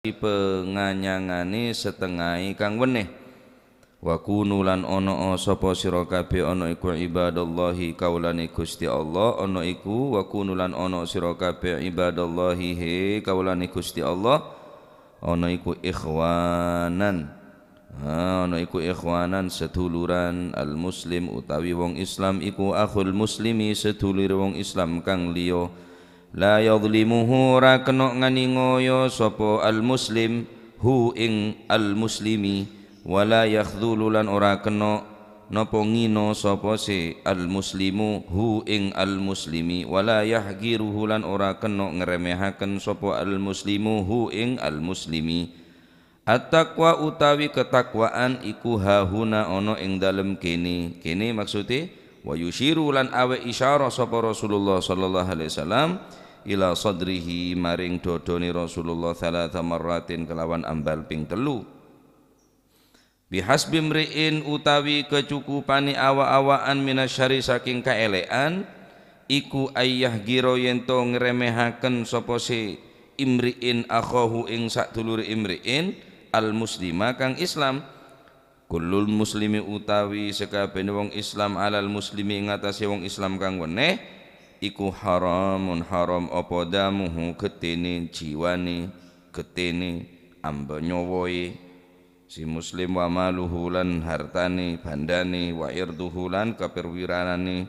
penganyangane setengahi kang weneh wa kunulan ono sapa sira kabeh ana iku ibadallahi kaulane Gusti Allah ana iku wa kunulan ono sira kabeh ibadallahi he kaulane Gusti Allah ana iku ikhwanan ana iku ikhwanan seduluran al muslim utawi wong Islam iku akhul muslimi sedulur wong Islam kang liya la yadhlimuhu ra kena ngani ngoyo sapa al muslim hu ing al muslimi wala yakhdhulu lan ora kena napa ngino sapa se al muslimu hu ing al muslimi wala yahgiruhu lan ora kena ngremehaken sapa al muslimu hu ing al muslimi. At-taqwa utawi ketakwaan iku hahuna ana ing dalem kene maksude wa yushiru lan awe isyarah sapa Rasulullah sallallahu alaihi wasallam ila sadrihi maring dodone Rasulullah salasa marratin kelawan ambal ping 3 bihasbi mri'in utawi kecukupane awa-awaan minasyari saking kaelekan iku ayyah gira yen to ngremehaken sapa se imri'in akhahu ing sadulur imri'in al muslima kang Islam kullul muslimi utawi sekabehane wong Islam alal muslimi ngatasi wong Islam kang weneh iku haramun haram apa damuhu getene jiwane getene amba nyawae si muslim wa maluhu lan hartane bandane wa irduhu lan kaperwiranane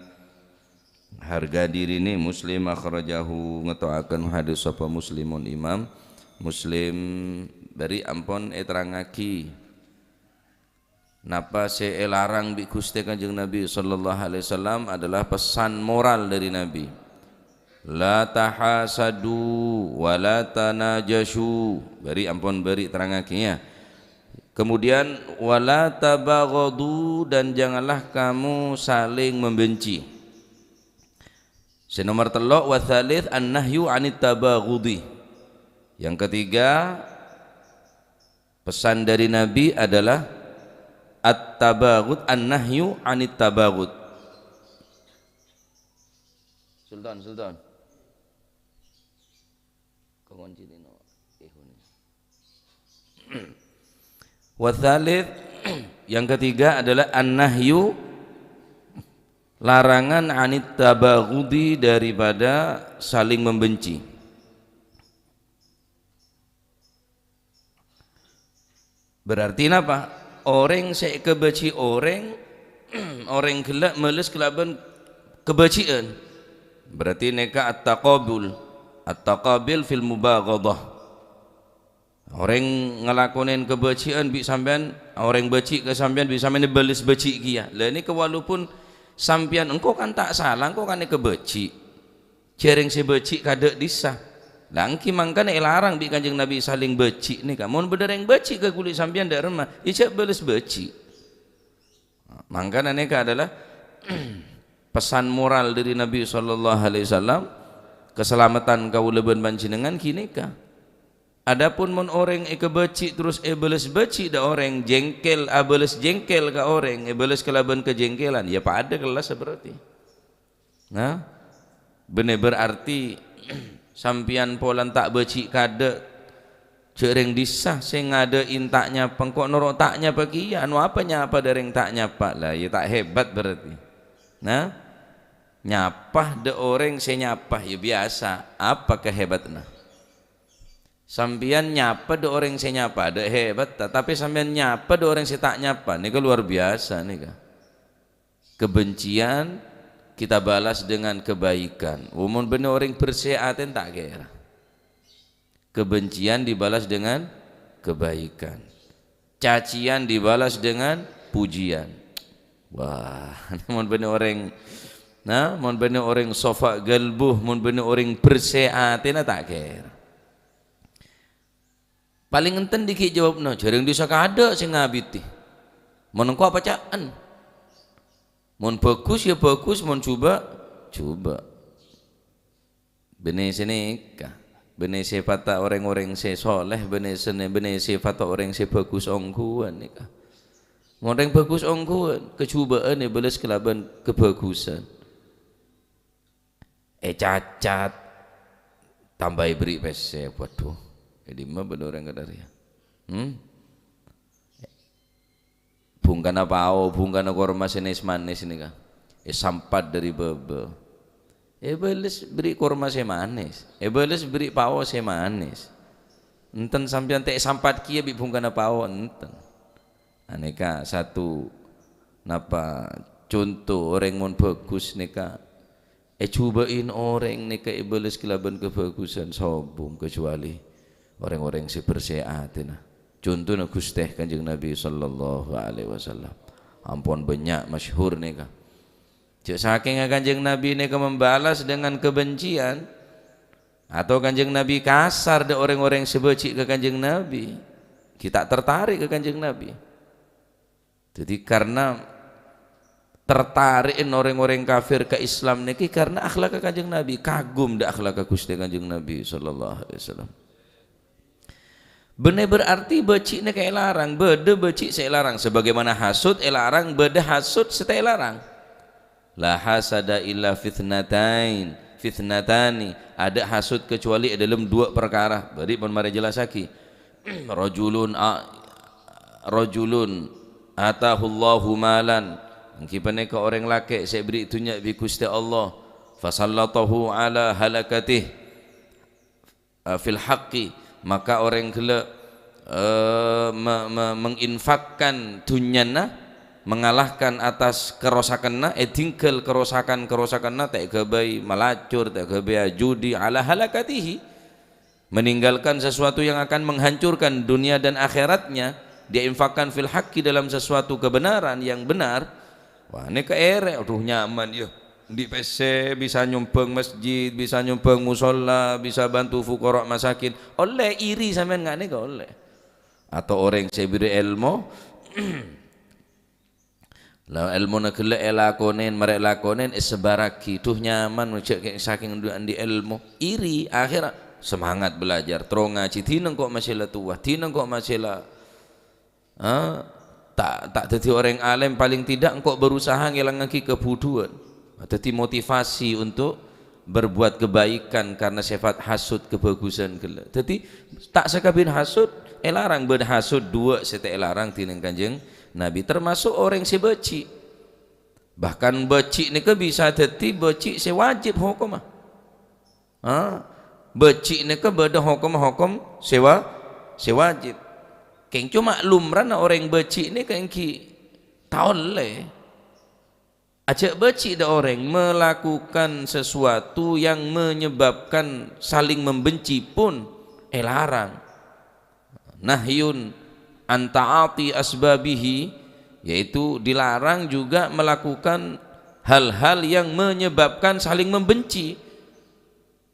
harga dirine muslim akhrajahu ngetoaken hadis sapa muslimun imam muslim dari ampun terangaki napa se larang bi Gusti Kanjeng Nabi sallallahu alaihi wasallam adalah pesan moral dari Nabi. La tahasadu wa la tanajashu. Beri ampun beri terangakinya. Kemudian wala tabaghadu dan janganlah kamu saling membenci. Nomor 3 wa tsalits an-nahyu 'anit tabaghudi. Yang ketiga pesan dari Nabi adalah at-tabaghud an-nahyu 'anit tabaghud. Sultan kunci dino ihun. Wa tsalits yang ketiga adalah an-nahyu larangan 'anit tabaghudi daripada saling membenci. Berarti apa? Orang saya kebenci orang orang gelak meles kelaban kebencian berarti neka at-taqabil fil mubaghadah orang ngelakonin kebencian bi sampean orang beci ke sampean bi sampean beles beci kia lah ini walaupun sampean engkau kan tak salah engkau kan kebeci jereng si beci kadek disah langki mangkana larang bi Kanjeng Nabi saling beci nih kamu bedereng beci ke kulit sampean dak remah icak beles beci mangkana neka adalah pesan moral dari Nabi sallallahu alaihi wasallam keselamatan kau leben panjenengan kini ka adapun mun orang kebeci terus beles beci da orang jengkel beles jengkel ka orang beles kelaban kejengkelan ya pak ada kelas seperti nah bener berarti sampian polan tak beci kade cereng disah sing ngade intaknya pengkok norok taknya pagi anu apa nyapa dereng tak nyapa lah ya tak hebat berarti nah nyapa de orang se nyapa ya biasa apa kehebatna sampian nyapa de orang se nyapa de hebat tapi sampian nyapa de orang se tak nyapa nih luar biasa nih kebencian kita balas dengan kebaikan. Umum benar orang bersihatan tak kira. Kebencian dibalas dengan kebaikan. Cacian dibalas dengan pujian. Wah, mun benar orang, nah, mun benar orang sofa galbuh, mun benar orang bersihatan tak kira. Paling enten dikit jawabna, jarang bisa kada sing ngabiti. Mun engko apa caan? Mun bagus ya bagus, mun coba benih sini kah benih sifat orang-orang se soleh benih sifat orang se bagus ongkuan nikah orang bagus ongkuan kecubaan beles kelaban kebagusan cacat tambah beri pese waduh Jadi mah bener orang Qadariyah. Bungkana pao, bungkana korma senes manis ini kah? Sampat dari bebe. Beles beri korma manis. Beles beri pao manis. Enten sampean teh sampat kia bi bungkana pao enten. Aneka satu napa contoh orang mun bagus neka cobain orang neka beles kelaban kebagusan sobung kecuali orang-orang si berseatina. Contohnya Gusti Kanjeng Nabi sallallahu alaihi wasallam. Ampun banyak masyhur neka. Cek saking Kanjeng Nabi neka membalas dengan kebencian atau Kanjeng Nabi kasar de orang-orang sebeci ke Kanjeng Nabi. Kita tertarik ke Kanjeng Nabi. Jadi karena tertarikin orang-orang kafir ke Islam niki karena akhlak Kanjeng Nabi, kagum dak akhlak Gusti Kanjeng Nabi sallallahu alaihi wasallam. Bener berarti beci ini kayak larang, bede beci saya larang, sebagaimana hasud larang, bede hasud saya larang. La hasada illa fitnatani, ada hasud kecuali dalam dua perkara. Beri pun mari jelas lagi. Rajulun atahullahu malan, kipane ke orang laki saya beri itunya bi Gusti Allah, fasallatahu ala halakatih fil haqqi, maka orang gila menginfakkan dunyana, mengalahkan atas kerosakanna, tinggal kerosakanna tak gabai melacur, tak gabai judi, ala halakatihi, meninggalkan sesuatu yang akan menghancurkan dunia dan akhiratnya, dia infakkan fil haqqi dalam sesuatu kebenaran yang benar. Wah ini keere, aduh nyaman ya di PC, bisa nyumbang masjid, bisa nyumbang musola, bisa bantu fuqara masakin, oleh iri sampean nggak nih oleh. Atau orang saya beri ilmu lah ilmu nak kela elakonen mereka lakonen sebaraki tuh nyaman cek saking di ilmu iri akhirnya semangat belajar tronga citineng kok masih lah tua tineng kok masih lah tak jadi orang alim paling tidak engkau berusaha ngilang lagi kebuduan. Jadi motivasi untuk berbuat kebaikan karena sifat hasud kebagusan gila. Jadi tak sekabin hasud larang berhasud dua sete larang tineng Kanjeng Nabi, termasuk orang si beci. Bahkan beci ni ke bisa jadi beci si wajib hukum beci ni ke beda hukum si wajib. Keng cuma lumrah orang beci ni keng ki tahun le. Acak beci dah orang melakukan sesuatu yang menyebabkan saling membenci pun larang. Nahyun an ta'ati asbabihi, yaitu dilarang juga melakukan hal-hal yang menyebabkan saling membenci.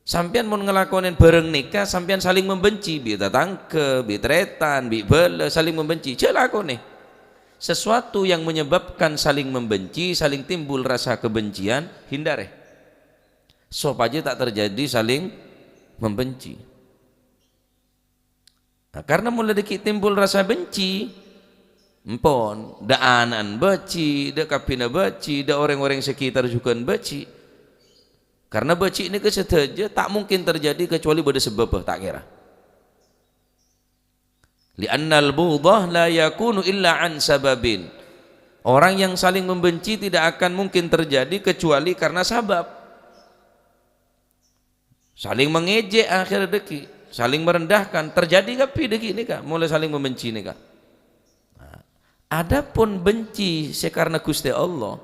Sampian mau ngelakonin bareng nikah sampian saling membenci, bi tatangke, bi tretan, bi bela saling membenci. Celakone sesuatu yang menyebabkan saling membenci, saling timbul rasa kebencian, hindari. Supaya tak terjadi saling membenci. Nah, karena mulai dikit timbul rasa benci, empon, da anan beci, da kapina beci, da orang-orang sekitar juga beci. Karena beci ini keseteja tak mungkin terjadi kecuali pada sebab tak kira. Li'annal bughdha la yakunu illa an sababin. Orang yang saling membenci tidak akan mungkin terjadi kecuali karena sabab. Saling mengejek akhir deki, saling merendahkan, terjadi kapi deki ini kah? Mulai saling membenci ini kah? Nah, adapun benci sekarang Gusti Allah,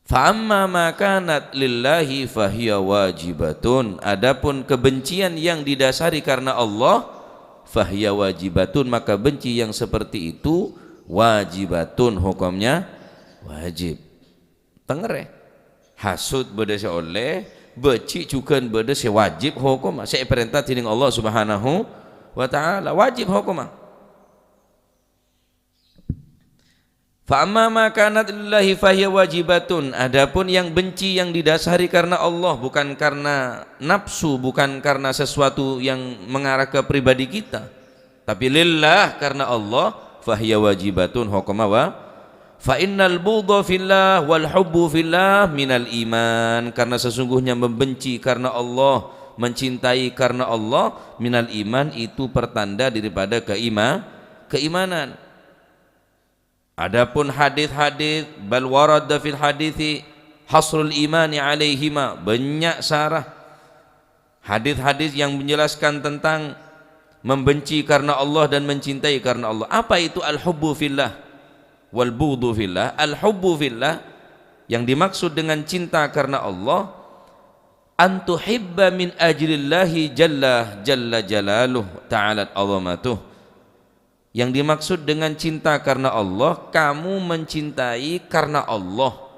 fa amma ma kanat lillahi fahiya wajibatun. Adapun kebencian yang didasari karena Allah, fahiya wajibatun, maka benci yang seperti itu wajibatun, hukumnya wajib. Tengere hasud berdasar oleh beci juga berdasar wajib hukum. Saya perintah tining Allah Subhanahu wa taala wajib hukum. Fa amma ma kanat lillahi fahiya wajibatun. Adapun yang benci yang didasari karena Allah, bukan karena nafsu, bukan karena sesuatu yang mengarah ke pribadi kita, tapi lillah, karena Allah, fahiya wajibatun hukma wa fa innal bughdha fillah wal hubbu fillah minal iman. Karena sesungguhnya membenci karena Allah mencintai karena Allah, minal iman, itu pertanda daripada keimanan. Adapun hadis-hadis bal warada fil hadithi hasrul imani alaihima, banyak sarah hadis-hadis yang menjelaskan tentang membenci karena Allah dan mencintai karena Allah. Apa itu al-hubbu fillah wal bughdhu fillah? Al-hubbu fillah, yang dimaksud dengan cinta karena Allah, antuhibba min ajlillahi jalla jalaluh ta'ala azamatuh. Yang dimaksud dengan cinta karena Allah, kamu mencintai karena Allah.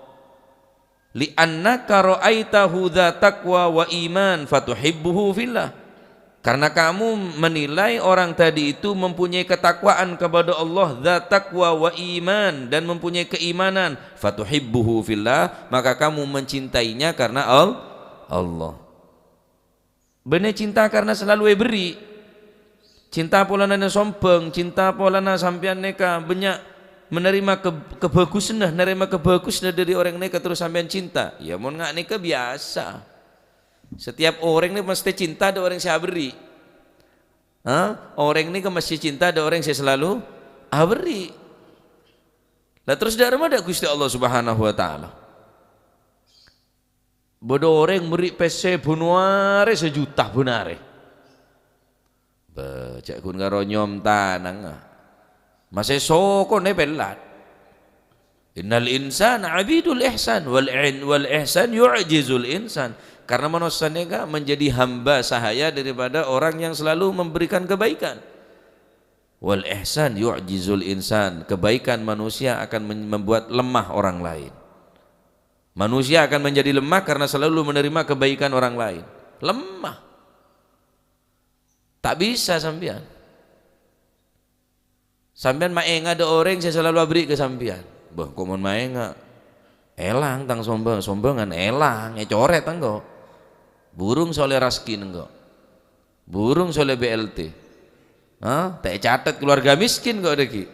Li'annaka ra'aitahu dza taqwa wa iman fatuhibbuhu fillah. Karena kamu menilai orang tadi itu mempunyai ketakwaan kepada Allah, dza taqwa wa iman, dan mempunyai keimanan, fatuhibbuhu fillah, maka kamu mencintainya karena Allah. Benar cinta karena selalu beri. Cinta pola nana sombong, cinta pola nana sampian neka banyak menerima kebagusan, menerima kebagusan dari orang neka terus sampian cinta. Ya mau nggak neka biasa. Setiap orang ini mesti cinta ada orang yang saya beri. Orang ini mesti cinta ada orang yang saya selalu beri. Lah terus dari mana Gusti Allah Subhanahu wa taala? Bodoh orang beri PC bunuare sejuta bunare. Cak kun karo nyom tanang masih soko ne pelat. Innal insana abidul ihsan wal ihsan yu'jizul insan. Karena manusia menjadi hamba sahaya daripada orang yang selalu memberikan kebaikan. Wal ihsan yu'jizul insan, kebaikan manusia akan membuat lemah orang lain. Manusia akan menjadi lemah karena selalu menerima kebaikan orang lain. Lemah. Tak bisa sampean. Sampean maenga ada orang saya selalu beri ke sampean. Bah, komon maenga. Elang tang sombongan elang, coret engko. Burung soleh raskin engko. Burung soleh BLT. Tak catat keluarga miskin kok deki.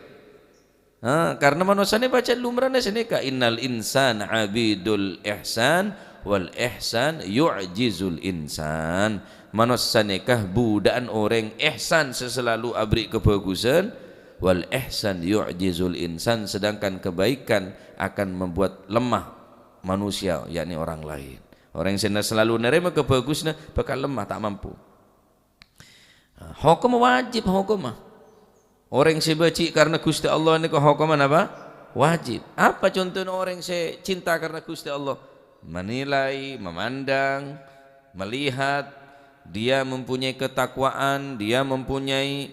Karena manusia ini baca lumrahnya seneka innal insana abidul ihsan wal ihsan yu'jizul insan. Manusia nikah budaan orang ihsan selalu abri kebagusan, wal ihsan yu'jizul insan, sedangkan kebaikan akan membuat lemah manusia, yakni orang lain. Orang yang selalu nerima kebagusan bakal lemah, tak mampu. Hukum wajib hukum. Orang yang sebenci karena Gusti Allah ini hukuman apa? Wajib. Apa contohnya orang yang cinta karena Gusti Allah? Menilai, memandang, melihat, dia mempunyai ketakwaan, dia mempunyai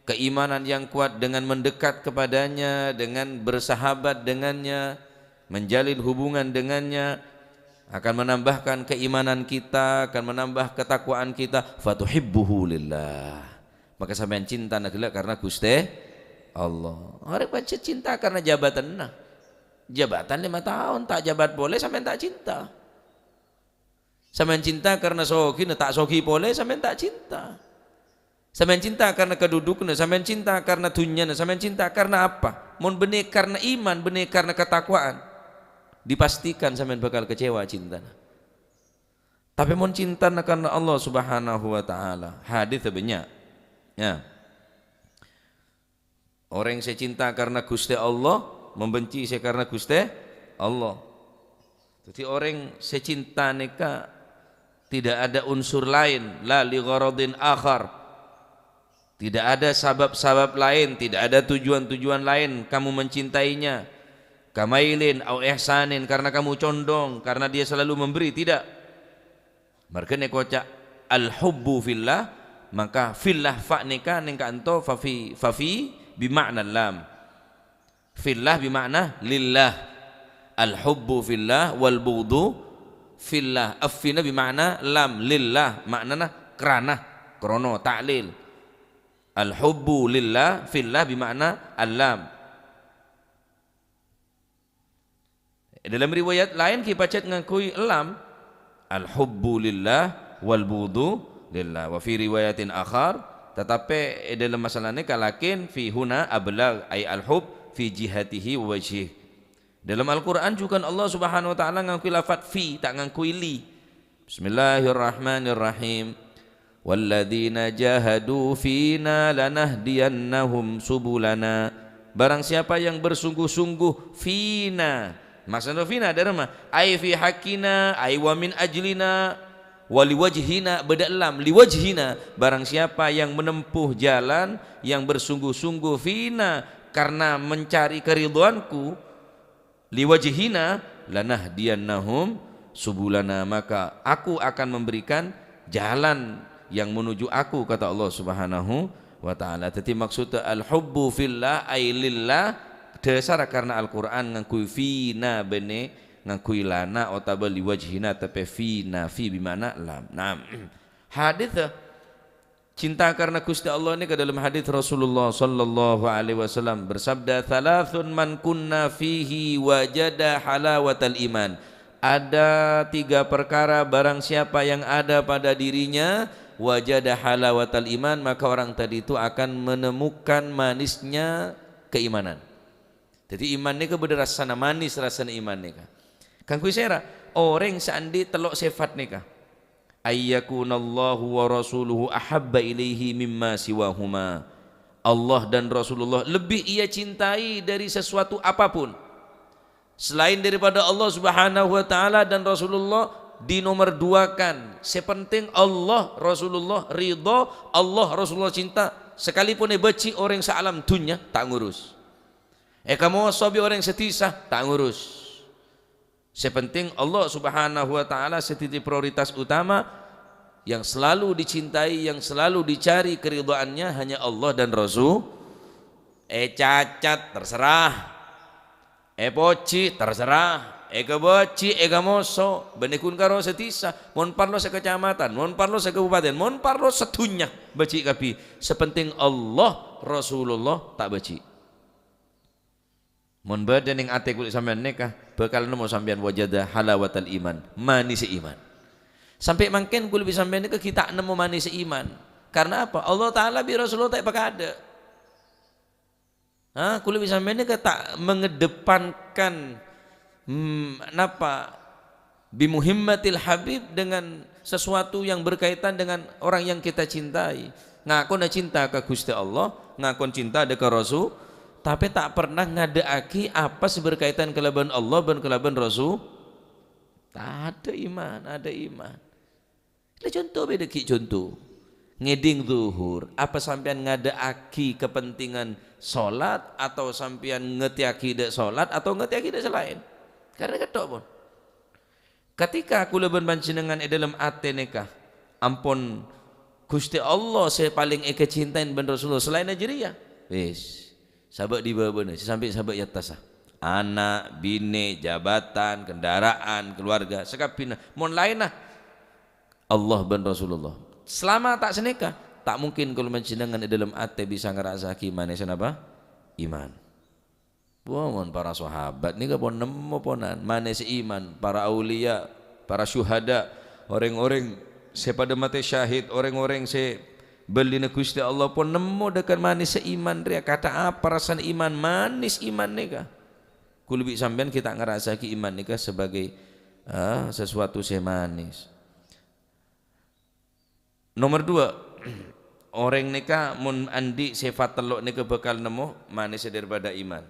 keimanan yang kuat dengan mendekat kepadanya, dengan bersahabat dengannya, menjalin hubungan dengannya, akan menambahkan keimanan kita, akan menambah ketakwaan kita. Fatuhibbuhu lillah, maka sampean cinta negela karena Gusti Allah. Orang baca cinta karena jabatan, jabatan 5 tahun tak jabat boleh sampean tak cinta. Sampean cinta karena sogi, tak sogi boleh sampean tak cinta. Sampean cinta karena kedudukan, sampean cinta karena dunia, sampean cinta karena apa? Mun benih karena iman, benih karena ketakwaan, dipastikan sampean bakal kecewa cinta. Tapi mun cinta karena Allah Subhanahu wa taala, hadis banyak. Ya. Orang yang saya cinta karena Gusti Allah, membenci saya karena Gusti Allah. Jadi orang saya cinta neka tidak ada unsur lain, la li gharadin akhar. Tidak ada sabab-sabab lain, tidak ada tujuan-tujuan lain kamu mencintainya. Kamailin au ihsanin, karena kamu condong, karena dia selalu memberi, tidak. Markene kocak al-hubbu fillah, maka fillah fa nika ningka anto fa fi bimakna lam. Fillah bimakna lillah. Al-hubbu fillah wal bughdhu fillah. Affina bimakna lam, lillah maknana kerana, krono ta'lil. Al-hubbu lillah, fillah bimakna al-lam. Dalam riwayat lain kita baca ngakui lam, al-hubbu lillah wal bughdhu lillah. Wa fi riwayatin akhar, tetapi dalam masalah ini kalakin fi huna ablagh ay al-hub fi jihatihi wa wajhihi. Dalam Al-Quran juga Allah Subhanahu wa ta'ala ngakui lafaz fi, tak ngakui li. Bismillahirrahmanirrahim. Walladzina jahadu fina lanahdiyannahum subulana. Barang siapa yang bersungguh-sungguh fina, maksudnya fina dari mana? Ai fi hakina, ai wa min ajlina, waliwajhina, bedalam liwajhina. Barang siapa yang menempuh jalan, yang bersungguh-sungguh fina karena mencari keridhoanku, liwajhina lanahdiyannahum subulana, maka aku akan memberikan jalan yang menuju aku, kata Allah Subhanahu wa taala. Jadi maksudnya al-hubbu fillah ay lillah dasar karena Al-Qur'an ngakui fina bene ngakui lana otaba liwajhina tapi fina fi bimana lam. Nah, hadis cinta karena Gusti Allah ini ke dalam hadis Rasulullah sallallahu alaihi wasallam bersabda, "Thalathun man kunna fihi wajada halawatal iman." Ada 3 perkara barang siapa yang ada pada dirinya wajada halawatal iman, maka orang tadi itu akan menemukan manisnya keimanan. Jadi iman ni ke beda rasana manis, rasana iman ni ka. Kang kuisera orang seandi telok sifat ni ka. Ayyakunallahu wa rasuluhu ahabba ilaihi mimma siwahuma. Allah dan Rasulullah lebih ia cintai dari sesuatu apapun selain daripada Allah Subhanahu wa taala dan Rasulullah. Dinomor 2kan, sepenting Allah Rasulullah ridho, Allah Rasulullah cinta, sekalipun beci orang sealam dunia tak ngurus, kamu sobi orang setisah tak ngurus, sepenting Allah Subhanahu wa taala setitik prioritas utama yang selalu dicintai, yang selalu dicari keridhaannya hanya Allah dan Rasul. Cacat terserah, poci terserah, keboci, kamoso, benekun karo setisa, mon parlo sa kecamatan, mon parlo sa kabupaten, mon parlo sa dunya, baci kapi. Sepenting Allah Rasulullah tak baci. Mon badan yang ate kulit sampean nikah, bakal nemu sampean wajada halawatal iman, manis iman. Sampai mungkin kulit sampean nikah kita nemu manis iman. Karena apa? Allah Taala bi Rasulullah tak pakai ada. Kulit sampean nikah tak mengedepankan napa bimuhimmatil habib dengan sesuatu yang berkaitan dengan orang yang kita cintai. Ngakon cinta ke Gusti Allah, ngakon cinta ke Rasul, tapi tak pernah ngadeaki apa berkaitan kelaban Allah dan kelaban Rasul. Tak ada iman, ada iman. Ini contoh beda ki contoh. Ngeding zuhur, apa sampean ngadeaki kepentingan salat atau sampean ngetiaki dek salat atau ngetiaki dek selain? Karena ketok pun. Ketika aku leben panjenengan dalam ate nikah, ampun Gusti Allah saya paling cintain ben Rasulullah selain Najriya. Wis, sabak di bawah sampai sabak yatasah. Anak, bini, jabatan, kendaraan, keluarga, sekapina. Mon lain lah Allah ben Rasulullah. Selama tak senikah, tak mungkin kalau panjenengan dalam ate bisa ngerasa kimanisan apa? Iman. Mohon para sahabat ni kapon nemu ponan mana seiman, para aulia, para syuhada, orang-orang sepada mati syahid, orang-orang se beli Gusti Allah pun nemu dekat manis seiman dia. Kata apa rasan iman? Manis iman nika. Kulbi sampean kita ngerasa ki iman nika sebagai sesuatu semanis. Nomor 2, orang nika mun andi sifat telok nika bakal nemu manis daripada iman.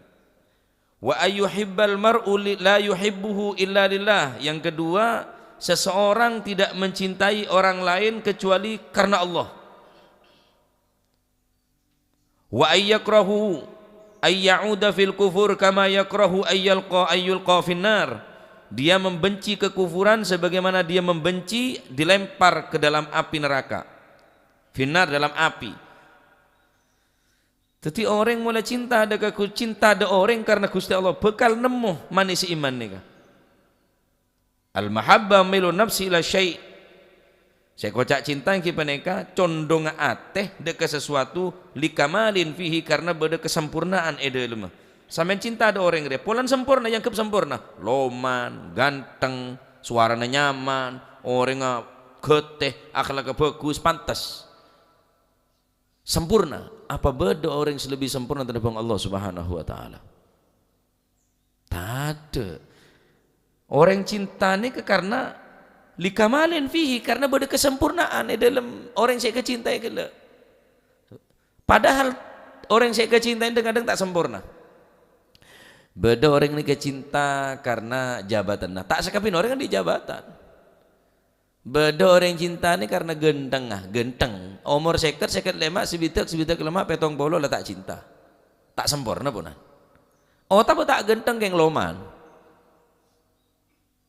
Wa ayyuhibbal mar'u la yuhibbuhu illa lillah. Yang kedua, seseorang tidak mencintai orang lain kecuali karena Allah. Wa ayyakrahu ayyauda fil kufur kama yakrahu ayyulqa finnar. Dia membenci kekufuran sebagaimana dia membenci dilempar ke dalam api neraka. Finnar dalam api. Jadi orang mulai cinta ada orang karena Gusti Allah bekal nemu manis iman nika. Al mahabbah milu nafsi ila syai'. Saya kocak cinta ki paneka condong ateh deke sesuatu likamalin fihi karena beda kesempurnaan edelma. Sampean cinta ada orang dia polan sempurna yang sempurna, loman, ganteng, suaranya nyaman, orang geteh, akhlaknya bagus, pantas. Sempurna. Apa beda orang yang lebih sempurna daripada Allah Subhanahu wa taala? Tak ada. Orang cinta ni karena likamalin fihi, karena ada kesempurnaan dalam orang saya kecintai gila. Padahal orang saya kecintai kadang tak sempurna. Beda orang ini kecinta karena jabatan. Nah, tak sekapin orang kan di jabatan. Beda orang cinta ini karena genteng. Umur seket lemak, sebitak lemak, petong bolo lah tak cinta. Tak sempurna pun. Oh, tapi tak genteng geng loman.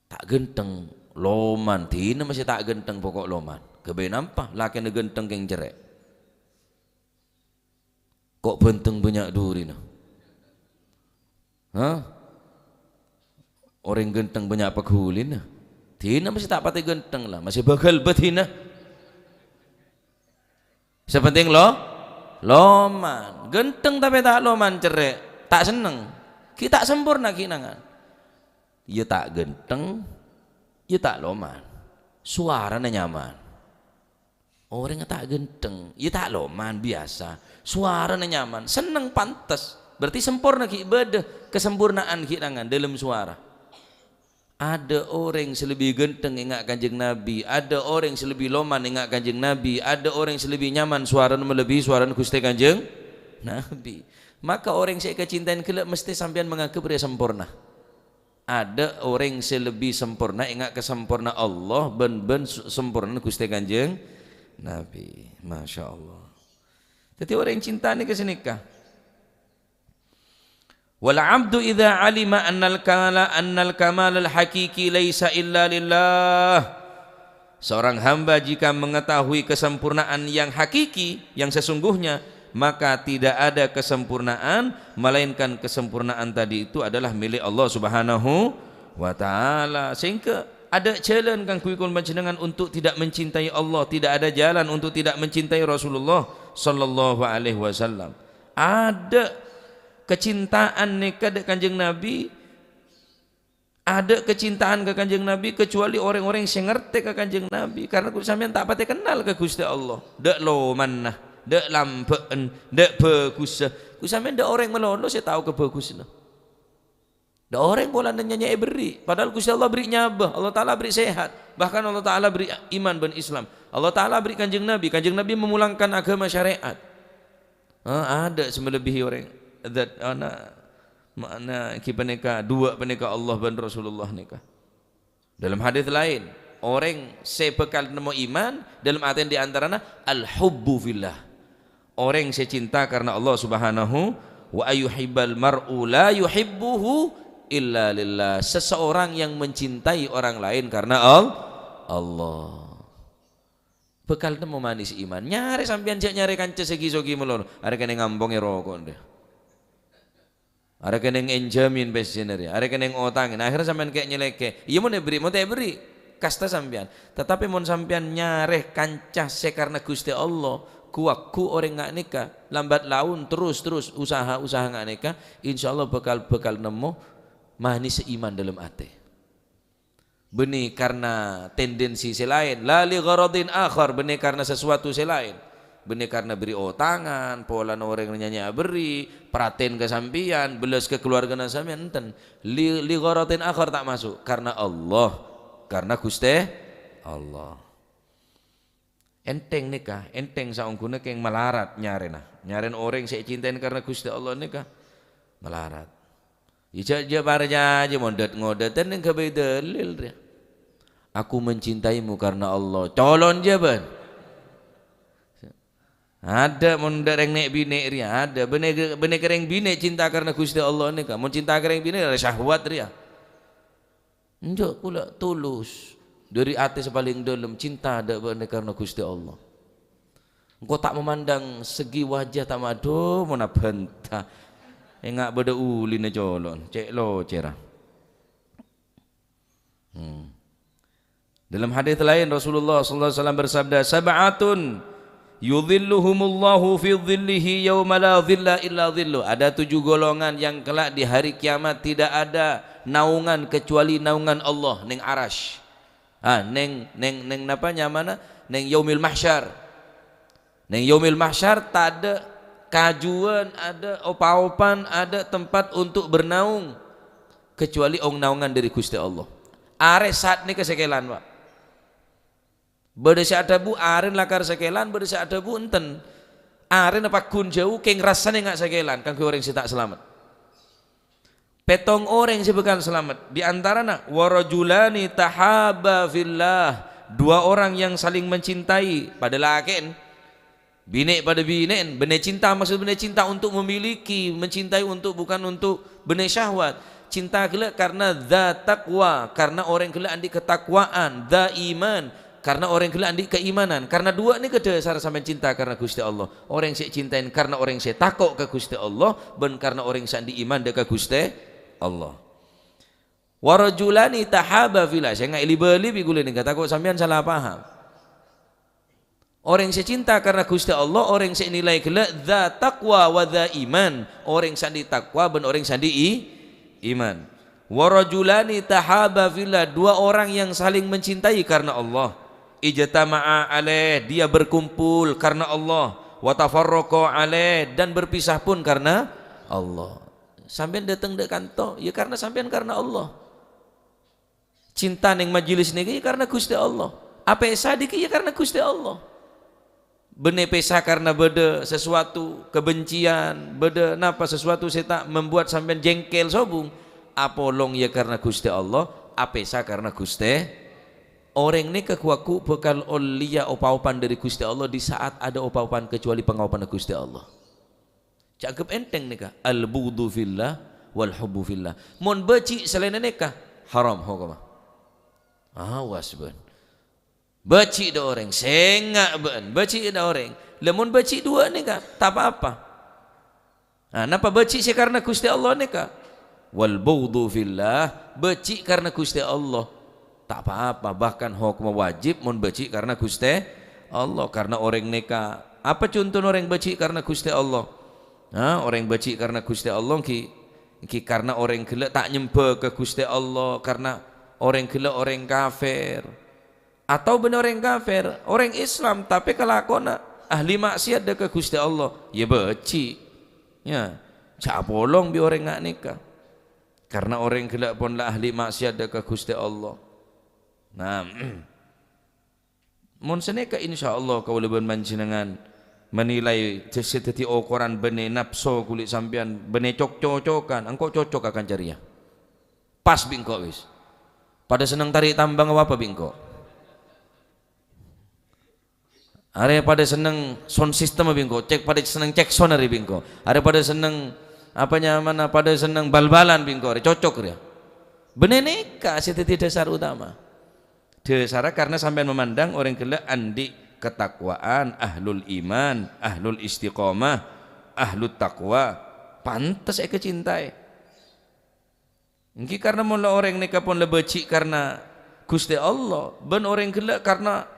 Tak genteng loman, tina masih tak genteng pokok loman. Kebe nampak laki ne genteng geng jerek. Kok benteng banyak duri nah. Hah? Orang genteng banyak pakulin nah. Tina masih tak pati genteng lah, masih bakal betina. Sepenting loman, genteng tapi tak loman cerek, tak seneng. Kita sempurna kinangan. Ya tak genteng, ya tak loman. Suaranya nyaman. Orang yang tak genteng, ya tak loman biasa. Suaranya nyaman, seneng pantas. Berarti sempurna ki ibadah, kesempurnaan kinangan dalam suara. Ada orang selebih genteng ingat kanjeng Nabi, ada orang selebih loman ingat kanjeng Nabi, ada orang selebih nyaman suara melebihi suara Gusti Kanjeng Nabi. Maka orang saya kecintaan kelak mesti sampean menganggap dia sempurna. Ada orang selebih sempurna ingat kesempurna Allah ben sempurna Gusti Kanjeng Nabi. Masya Allah. Jadi orang cinta ni kesenikah. Wal abdu idza alima annal kamal al hakiki laisa illa lillah. Seorang hamba jika mengetahui kesempurnaan yang hakiki, yang sesungguhnya, maka tidak ada kesempurnaan melainkan kesempurnaan tadi itu adalah milik Allah Subhanahu wa taala. Sehingga ada jalan kang kuikul panjenengan untuk tidak mencintai Allah, tidak ada jalan untuk tidak mencintai Rasulullah sallallahu alaihi wasallam. Ada kecintaan nikah ke kanjeng Nabi, ada kecintaan ke kanjeng Nabi kecuali orang-orang yang ngerti ke kanjeng Nabi, karena kudu sampean tak pati kenal ke Gusti Allah. Dak loman nah, dak lampen, dak bagus. Kudu sampean dak orang melono saya tahu kebagusna. Dak orang bola nyanyi beri, padahal Gusti Allah beri nyabah, Allah taala beri sehat, bahkan Allah taala beri iman dan Islam. Allah taala beri kanjeng Nabi memulangkan agama syariat. Ada semelebihi orang that makna kita nikah dua penikah Allah dan Rasulullah nikah. Dalam hadis lain, orang sebekal nemu iman dalam artian diantaranya al-hubbu fillah. Orang secinta karena Allah Subhanahu wa ayyuhibbal mar'u la yuhibbuhu illa lillah. Seseorang yang mencintai orang lain karena Allah. Bekal nemu manis iman. Nyari sampean nyari kanca segi-segi melon. Are kene ngambonge rokok deh. Ada kena enjamin beseneri, ada kena otangin. Akhirnya sampean kayak nyeleke. Iya mau beri, kasta sampean. Tetapi mau sampean nyareh kancah karena Gusti Allah. Kuakku orang nggak nikah, lambat laun terus usaha nggak nikah. Insya Allah bekal nemu manis iman dalam hati. Benih karena tendensi selain, lali gharadin akhar, benih karena sesuatu selain. Benih karena beri otangan, pola orang nyanyi beri, perhatian ke sampian, belas ke keluarga sampean enten. Li gharatin akhar tak masuk karena Allah, karena Gusti Allah. Enteng nikah, enteng saungkuna keng melarat nyaren orang saya cintain karena Gusti Allah nikah melarat. Ija barja aja ngodet-ngodetan yang kebeda dalil dia. Aku mencintaimu karena Allah. Colon jaban. Ada mendereng nek bine ria, ada benek kereng bine cinta karena Gusti Allah nikah. Mun cinta kereng bine ada syahwat ria. Njok pula tulus dari hati sepaling dalam cinta ada benek karena Gusti Allah. Engkau tak memandang segi wajah tak madu mana bentah. Engak beda ulin colon, cek lo cerah. Dalam hadis lain Rasulullah sallallahu alaihi wasallam bersabda, sab'atun yudhilluhumullahu fi dhillihi yawma la dhilla illa dhillu. Ada 7 golongan yang kelak di hari kiamat tidak ada naungan kecuali naungan Allah ning arash. Neng napa nyamana? Neng yaumil mahsyar. Neng yaumil mahsyar tak ada kajuan, ada opa-opan, ada tempat untuk bernaung kecuali naungan dari Gusti Allah. Are saat ni kesekelan, Pak. Bade adabu aren lakar sakelan, bade adabu enten. Aren apa kun jauh keng rasane ngak sakelan kanggo orang si tak selamat. Petong orang si bekal selamat. Di antarana warajulani tahaba fillah. Dua orang yang saling mencintai pada laken. Bine pada binen, bene cinta maksud bene cinta untuk memiliki, mencintai untuk bukan untuk bene syahwat. Cinta kelak karena zat taqwa, karena orang kelak andi ketakwaan, za iman, karena orang kelak andi keimanan. Karena dua ni kedasar sampai cinta karena Gusti Allah. Orang yang cintain karena orang yang takut ke Gusti Allah, ben karena orang yang andi iman ke Gusti Allah. Warajulani tahaba fillah. Saya nggak libeli bigule ni kata kok sampean salah paham. Orang yang cinta karena Gusti Allah, orang yang nilai kelak za taqwa wa za iman. Orang yang sandi takwa ben orang yang sandi iman. Warajulani tahaba fillah. Dua orang yang saling mencintai karena Allah. Ijtama'a alaih, dia berkumpul karena Allah. Wa tafarraqa alaih, dan berpisah pun karena Allah. Sampean datang dek kantor, ya karena sampean karena Allah. Cinta neng majelis niki karena Gusti Allah. Apa sadiki ya karena Gusti Allah. Bene pesa karena beda sesuatu kebencian, beda napa sesuatu saya tak membuat sampean jengkel sobung. Apolong ya karena Gusti Allah, apesa karena Gusti. Orang ini kekuaku bekal olia opa-opan dari Gusti Allah di saat ada opa-opan kecuali pengawapan Gusti Allah. Cakep enteng nika al-bughdu fillah wal hubbu fillah. Mun beci selain nikah haram hukumah. Awas ben. Beci da orang sengak ben, beci da orang. Lamun beci dua nikah tak apa-apa. Nah, napa beci sih karena Gusti Allah nikah? Wal bughdu fillah, beci karena Gusti Allah. Tak apa-apa, bahkan hukum wajib mun beci karena Gusti Allah, karena orang nikah. Apa contoh orang beci karena Gusti Allah? Nah, orang beci karena Gusti Allah ki karena orang gelak tak nyembah ke Gusti Allah, karena orang gelak orang kafir. Atau benar orang kafir, orang Islam tapi kelakona ahli maksiat ke Gusti Allah, ya beci. Ya, cak bolong bi orang ngak nikah. Karena orang gelak pun lah ahli maksiat ke Gusti Allah. Nah, mun seneka insyaallah kau lebih manjenengan menilai sesetiti ukuran bene nafsu kulit sampean bene cocok-cocokan, engkau cocok akan ceria. Pas bingko wis. Pada senang tarik tambang apa bingko? Are pada senang sound system bingko, cek pada senang cek sonar bingko. Are pada senang apanya mana pada senang bal-balan bingko, cocok dia. Bene neka sesetiti dasar utama. Dasar karena sampean memandang orang kelak andi ketakwaan, ahlul iman, ahlul istiqomah, ahlul taqwa, pantas saya kecintai. Mungkin karena mula orang nikah pun lebeci karena Gusti Allah, ben orang gelak karena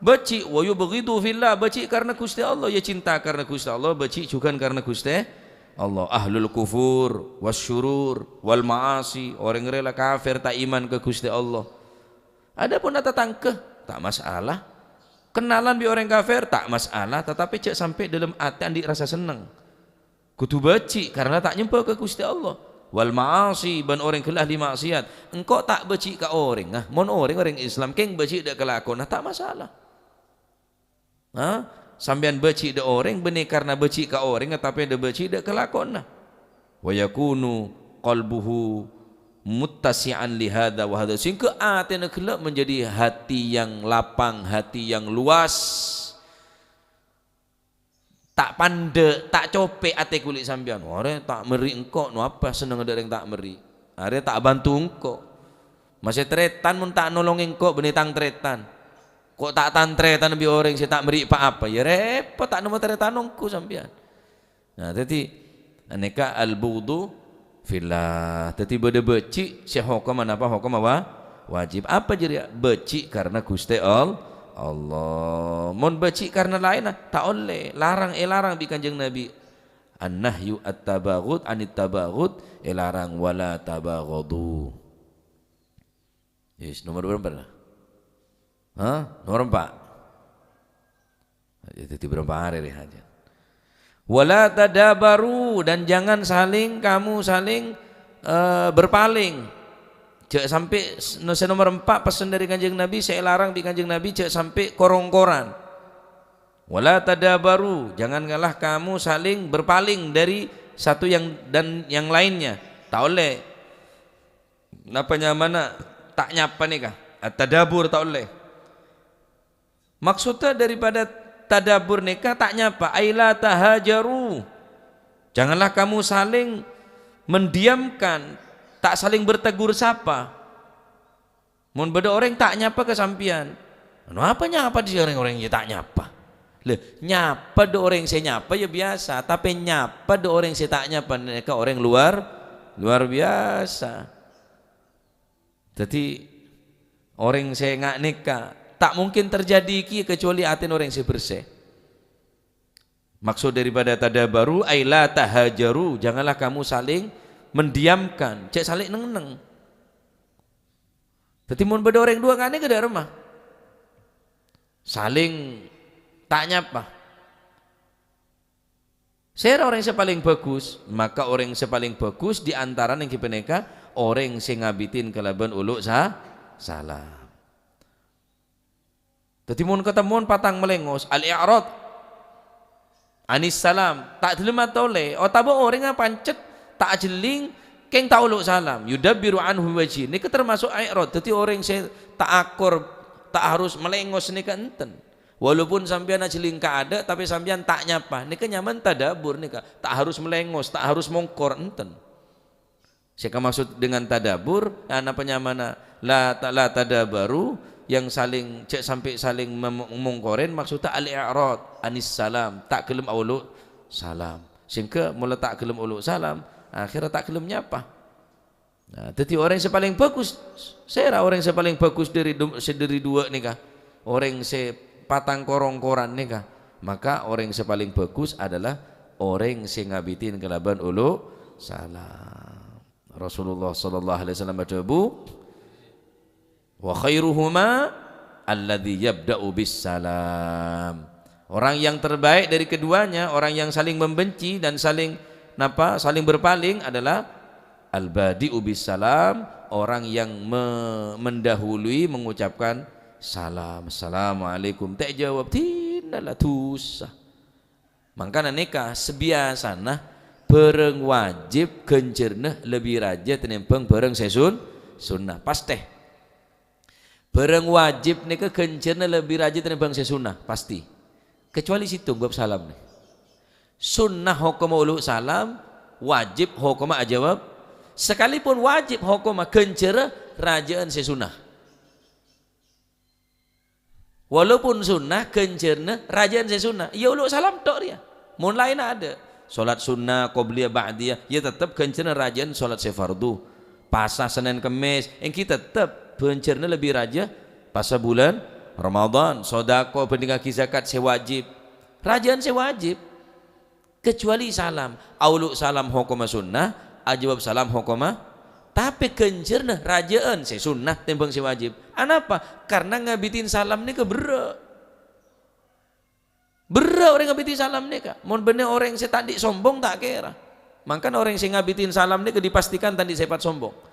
beci, wa yubghidu fillah, beci karena Gusti Allah, ya cinta karena Gusti Allah, beci juga karena Gusti Allah. Ahlul kufur, wasyurur, wal maasi, orang rela kafir tak iman ke Gusti Allah. Ada pun ada tangkeh, tak masalah. Kenalan bi orang kafir tak masalah, tetapi cek sampai dalam hati andi rasa senang. Kudu beci karena tak nyembah ke Gusti Allah. Wal maasi, ban orang kelah di maksiat. Engkau tak beci ke orang, nah, mon orang Islam keng beci dak kelakon, nah tak masalah. Nah, sampean beci dak orang benih karena beci ke orang, tapi ada beci dak kelakon nah. Wa yakunu qalbuhu muttasi'an li hadza wa hadza, sehingga atena kelak menjadi hati yang lapang, hati yang luas, tak pandek, tak cope ate kulit sampean. Ore tak meri engkau, no apa seneng ada yang tak meri. Are tak bantu engkau. Masih tretan mun tak nolong engkau benitang tretan. Kok tak tantretan bi orang si tak meri apa ya repot tak nemu tretan engkau sampean. Nah, jadi aneka al-bughdu fillah, tetapi beda beci si hukum apa hukum apa wajib apa jadi beci karena Gusti Allah. Mon beci karena lain tak oleh, larang bi kanjeng Nabi. An-nahyu at-tabaghud anit tabaghud, larang wala tabaghadu. Yes, nomor berapa? Nomor 4. Jadi berapa hari aja. Wala tadabaru, dan jangan kamu saling berpaling. cek sampai nomor 4 pesan dari Kanjeng Nabi, saya larang di Kanjeng Nabi cek sampai korong-koran. Wala tadabaru, janganlah kamu saling berpaling dari satu dan yang lainnya. Tak oleh napanya mana tak nyapa nih kah? Tadabur tak oleh. Maksudnya daripada tadabur nikah tak nyapa, aila tahajaru. Janganlah kamu saling mendiamkan, tak saling bertegur sapa. Mun beda orang tak nyapa ke sampian. Anu apa nyapa di orang-orang yang tak nyapa? Leh, nyapa do orang saya nyapa ya biasa, tapi nyapa do orang saya tak nyapa mereka orang luar biasa. Jadi orang saya nggak nikah tak mungkin terjadi ki kecuali atin orang saya bersih. Maksud daripada tadabaru aila tahajaru, janganlah kamu saling mendiamkan, cek saling neng. Jadi mun beda orang dua kane ke rumah saling tak nyapa. Saya orang yang paling bagus, maka orang yang paling bagus di antara yang kipeneka orang yang ngabitin kelaban uluk salam. Jadi mun ketemu patang melengos al-i'rad anis salam tak terima tole otabo orang pancet tak jeling keng tak uluk salam yudabbiru anhu wajhi ini termasuk i'rad. Jadi orang saya tak akur tak harus melengos ini kan enten. Walaupun sampean jeling ka ada tapi sampean tak nyapa ini nyaman tadabur nih tak harus melengos tak harus mongkor enten. Saya maksud dengan tadabur apa nyamana la tadabaru yang saling cek sampai saling mengkoren maksudnya al-i'rad anis salam tak gelem aulu salam sehingga mula tak gelem aulu salam akhirnya tak gelem nyapa. Nah, jadi orang yang paling bagus saya orang yang paling bagus dari dua nih kah orang yang patang korong-koran nih kah maka orang yang paling bagus adalah orang yang ngabitin kelaban ulu salam. Rasulullah sallallahu alaihi wasallam berkata wa khairuhuma alladzi yabda'u bis salam. Orang yang terbaik dari keduanya, orang yang saling membenci dan saling berpaling adalah al-badi'u bis salam, orang yang mendahului mengucapkan salam. Assalamualaikum. Tak jawab tinalah tusah. Mangkana nikah sebiasana bareng wajib gencerna lebih raja tenimbang bareng sesun sunnah pasti. Bareng wajib nika gencerna lebih rajin tenimbang sunnah pasti. Kecuali situ gua salam nih. Sunnah hukum ulu salam, wajib hukum ajawab. Sekalipun wajib hukum gencer rajaan sesunnah. Walaupun sunnah gencerna rajaan sesunnah, ya ulu salam tok dia. Mun lain ada. Salat sunnah, qobliyah, ba'diyah, ya tetap gencerna rajaan salat sefardu. Pasah Senin Kemis, yang kita tetap bencerna lebih raja pas bulan Ramadan, sodako peninggal zakat sewajib rajaan sewajib kecuali salam auluk salam hukuma sunnah ajawab salam hukuma tapi kencerna rajaan sesunnah tembang sewajib anapa karena ngabitin salam nih kebera orang ngabitin salam nih kak mau bener orang yang tadi sombong tak kira makanya orang yang ngabitin salam nih dipastikan tadi sifat sombong.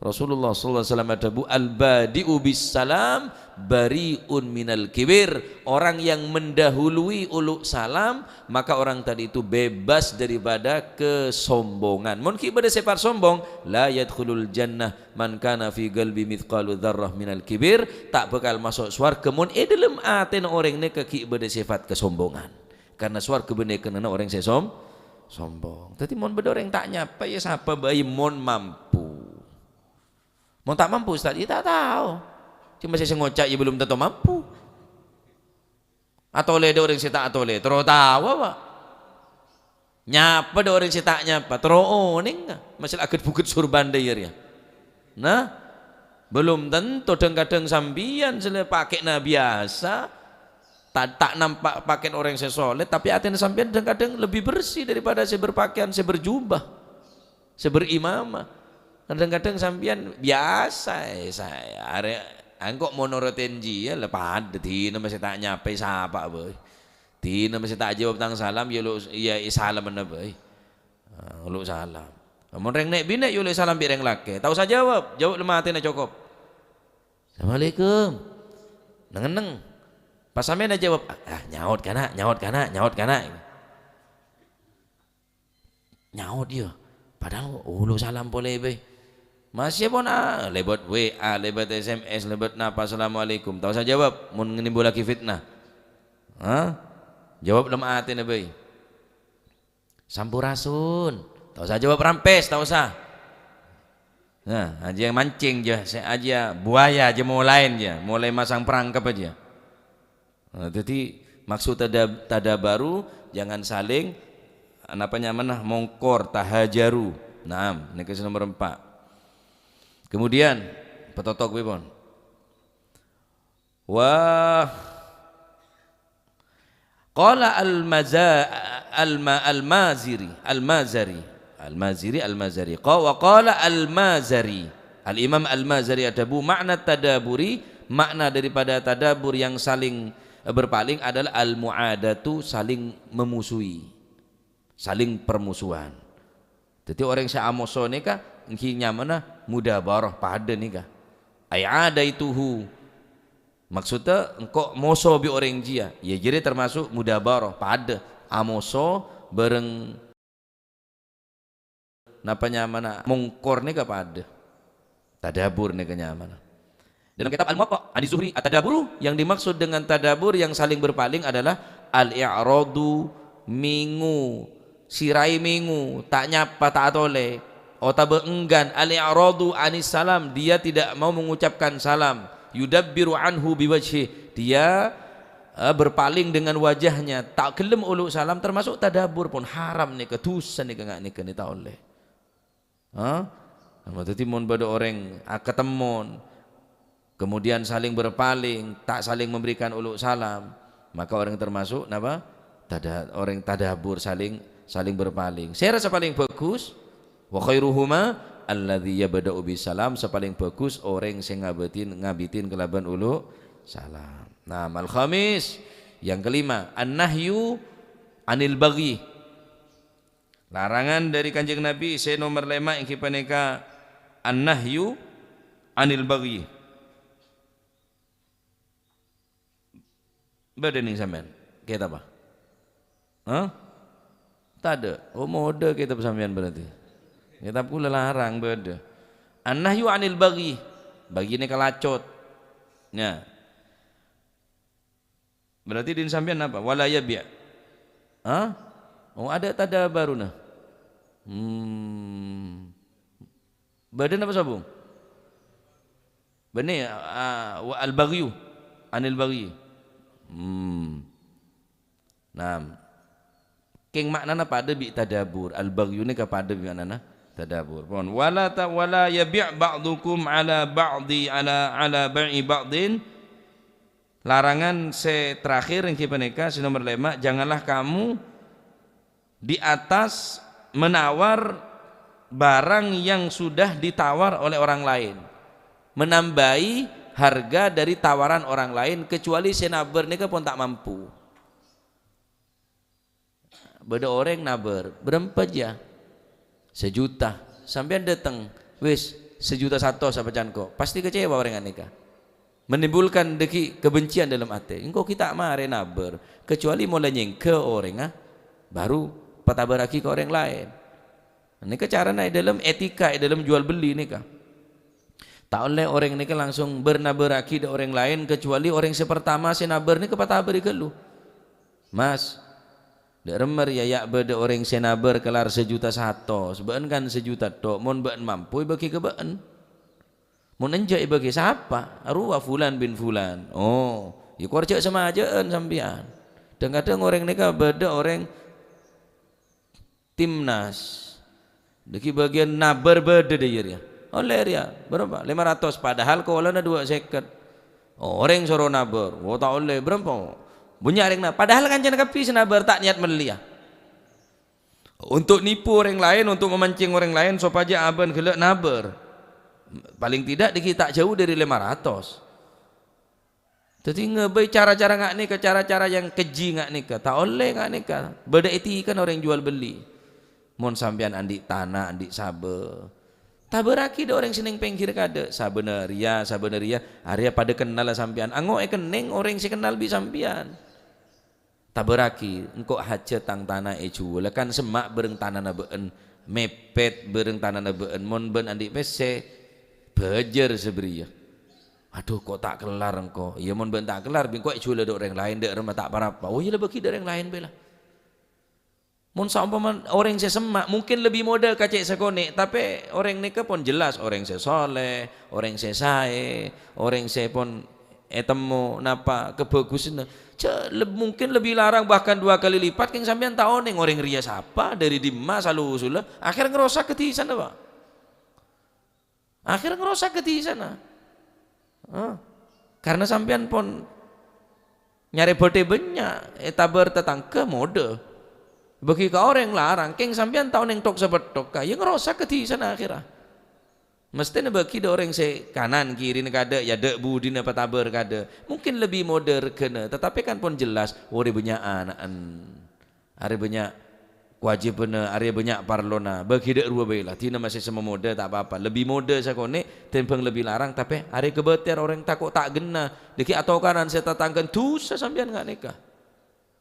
Rasulullah sallallahu alaihi wasallam adabu al-badi'u bis salam bari'un minal kibir. Orang yang mendahului uluk salam maka orang tadi itu bebas daripada kesombongan. Mun ki bade sifat sombong la yadkhulul jannah man kana fi qalbi mithqalu dzarrah minal kibir, tak bakal masuk swarga mun dalam aten orang ne ki bade sifat kesombongan. Karena swarga bener kenana orang sombong. Dadi mun bade orang tak nyapa ya sapa bae mun mampu. Mau tak mampu Ustaz? Ya tak tahu. Cuma saya ngocak ya belum tentu mampu. Atau ada orang saya tak atau terus tahu apa? Nyapa ada orang saya tak nyapa. Terus oning masalah agak bukit surban ya. Nah, belum tentu kadang-kadang sambian sele pakai na biasa. Tak nampak pakaian orang saya soleh, tapi hati sambian kadang-kadang lebih bersih daripada saya berpakaian, saya berjubah, saya berimamah. Kadang-kadang sampian biasa saya are angkok monorotenji ya lepas tina masih tak nyampe siapa boy tina masih tak jawab tang salam ya lu ya salam mana boy lu salam Mun reng nek bini yule salam bi reng laki. Tahu saya jawab lemah hati nak cukup. Assalamualaikum. Neng. Pas sampean jawab, nyaut kana. Nyaut dia. Padahal ulu salam boleh be. Masih pun lebat WA, lebat SMS, lebat napa assalamualaikum. Tahu saya jawab mun ngenimbul lagi fitnah. Jawab lemah hati nabi. Sampurasun. Tahu saya jawab rampes, tahu saya. Nah, aja yang mancing aja, saya aja buaya aja mulai masang perangkap aja. Nah, jadi maksud tadabaru jangan saling mongkor tahajaru. Nah, ini kisah nomor 4. Kemudian petotok bepon. Wah qala al-Mazari wa qala al-Mazari al-Imam al-Mazari adabu makna tadaburi, makna daripada tadabur yang saling berpaling adalah al-mu'adatu, saling memusuhi, saling permusuhan. Jadi orang sa'amoso nikah engkinya mana mudabarah pada nikah ay adaituhu, maksudnya engkau moso bi orang jia ya, jadi termasuk mudabarah pada amoso bareng napanya mana mungkor nih kepada tadabur nih kenyamanan. Dalam kitab Al-Muwatta Adi Zuhri at-tadaburu, yang dimaksud dengan tadabur yang saling berpaling adalah al-i'radu, mingu sirai mingu, tak nyapa tak atole otabe enggan, al-i'radu anis salam, dia tidak mau mengucapkan salam, yudabbiru anhu biwajhi, dia berpaling dengan wajahnya, tak kelem ulu salam, termasuk tadabur pun haram nih, ketusan nih kengak nih kena tak oleh. Jadi mun pada orang ketemon kemudian saling berpaling, tak saling memberikan ulu salam, maka orang termasuk apa? Orang tadabur saling berpaling. Saya rasa paling bagus wa khairuhuma alladzi yabda'u bisalam, sepaling bagus orang sing ngabitin kelaban ulu salam. Nah, al-khamis yang kelima, an-nahyu anil baghi. Larangan dari Kanjeng Nabi saya nomor 5 yang kipaneka an-nahyu anil baghi. Beda nih sampean. Kita apa? Tak ada. Oh, mode kita sampean berarti. Kita pula larang beda. An-nahyu anil baghi. Bagi ini kelacot. Ya. Berarti din sampean apa? Wala yabi'. Oh, ada tadabaru nah. Badan apa sabung? Bani al-baghyu anil baghi. Nah, king maknana pada bi tadabur, al-baghyu ni kepada bi maknana tadabur. Pon wala yabi' ba'dukum ala ba'di ala bai'i ba'din. Larangan terakhir yang kipaneka nomor 5, janganlah kamu di atas menawar barang yang sudah ditawar oleh orang lain, menambahi harga dari tawaran orang lain, kecuali senaber nika pun tak mampu. Beda orang naber berempat ya 1 juta, sampean datang wis 1,1 juta sama janko, pasti kecewa orang nika, menimbulkan kebencian dalam hati. Engkau kita mare naber, kecuali mulai nyengke orang baru patabaraki ke orang lain. Ini cara dalam etika dalam jual beli nih kah. Tak oleh orang ini langsung bernaberaki dengan orang lain, kecuali orang sepertama senaber ini kepatabari ke lu. Mas, dak remer ya beda orang senaber kelar 1,1 juta, sebab kan 1 juta tok, mon ben mampu bagi ke ben. Mon enjak bagi siapa? Arwah fulan bin fulan. Oh, ya kerja sama ajaan sampean. Dan kadang orang ini beda orang timnas deki bagian nabar beda dia oleh dia berapa 500, padahal kolana 2 seket. Orang suruh nabar tak oleh berapa punya orang padahal kan jangan kapi senabar tak niat melia untuk nipu orang lain, untuk memancing orang lain supaya aban gelak nabar, paling tidak deki tak jauh dari 500. Jadi ngebay cara-cara ngak nikah, cara-cara yang keji ngak nikah, tak oleh ngak nikah. Beda etika kan orang jual beli. Mun sampean andik tanah andik sabe taberaki da orang seneng pengkir kada sabeneria area pada kenal lah sampean anggo keneng orang si kenal bi sampean taberaki engko hajat tang tanah jual kan semak bereng tanah beun mepet bereng tanah beun mon ben andik pese bejer sebria aduh kok tak kelar engko iya mon ben tak kelar bingko jual ada orang lain dek remah tak parapa oh iya bagi ada orang lain bela mun saumpama orang saya semak mungkin lebih modal kacek sekone tapi orang neka pun jelas orang saya soleh orang saya sae orang saya pun etemu napa kebagusan mungkin lebih larang bahkan 2 kali lipat keng sampean tahu neng orang ria siapa dari Dimas lalu usul akhir ngerosak ke sana pak akhir ngerosak ke sana karena sampean pun nyari bote banyak tabar tetangga mode bagi kau orang larang keng sampean tahu neng tok sebetok kaya ngerosak ke sana akhirnya mesti bagi orang se kanan kiri kada ya dek budi apa tabar kada mungkin lebih modern kena tetapi kan pun jelas ore banyak anaan are banyak wajib bener are banyak parlona bagi dek rua bela tina masih sama mode tak apa-apa lebih mode sakone tempeng lebih larang tapi are kebeter orang takut tak gena deki atau kanan saya tatangkan tuh sampean nggak nikah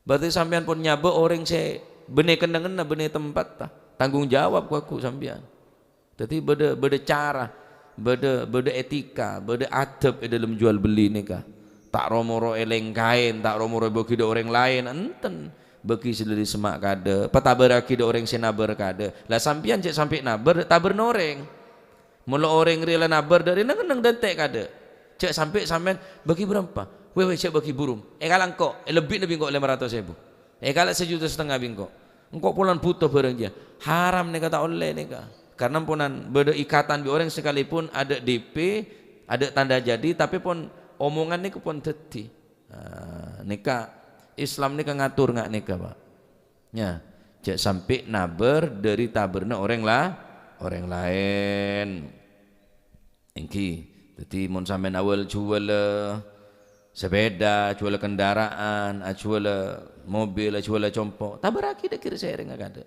berarti sampean pun nyabe orang se benih kendang-kendang benih tempat tanggung jawab aku sampean jadi beda cara beda etika beda adab dalam jual beli nikah tak romoro eleng kain tak romoro bagi orang lain enten bagi sendiri semak kada patabaraki orang senaber kada lah sampean cek sampai naber taber noreng mula orang rela naber dari nang dentek kada cek sampai sampean bagi berapa wewe cek bagi burung kalang kok lebih kok 500.000 kalau 1,5 juta bingko engkau pulang butuh barang dia haram nih kata oleh nih karena punan beda ikatan bi orang sekalipun ada DP ada tanda jadi tapi pun omongan nih pun teti nikah Islam nih ngatur nggak nikah pak ya cek sampai naber dari taberna orang lain engki jadi mun sampean awal jual sepeda, jual kendaraan, jual mobil, jual compok. Tabaraki dah kira saya nggak ada.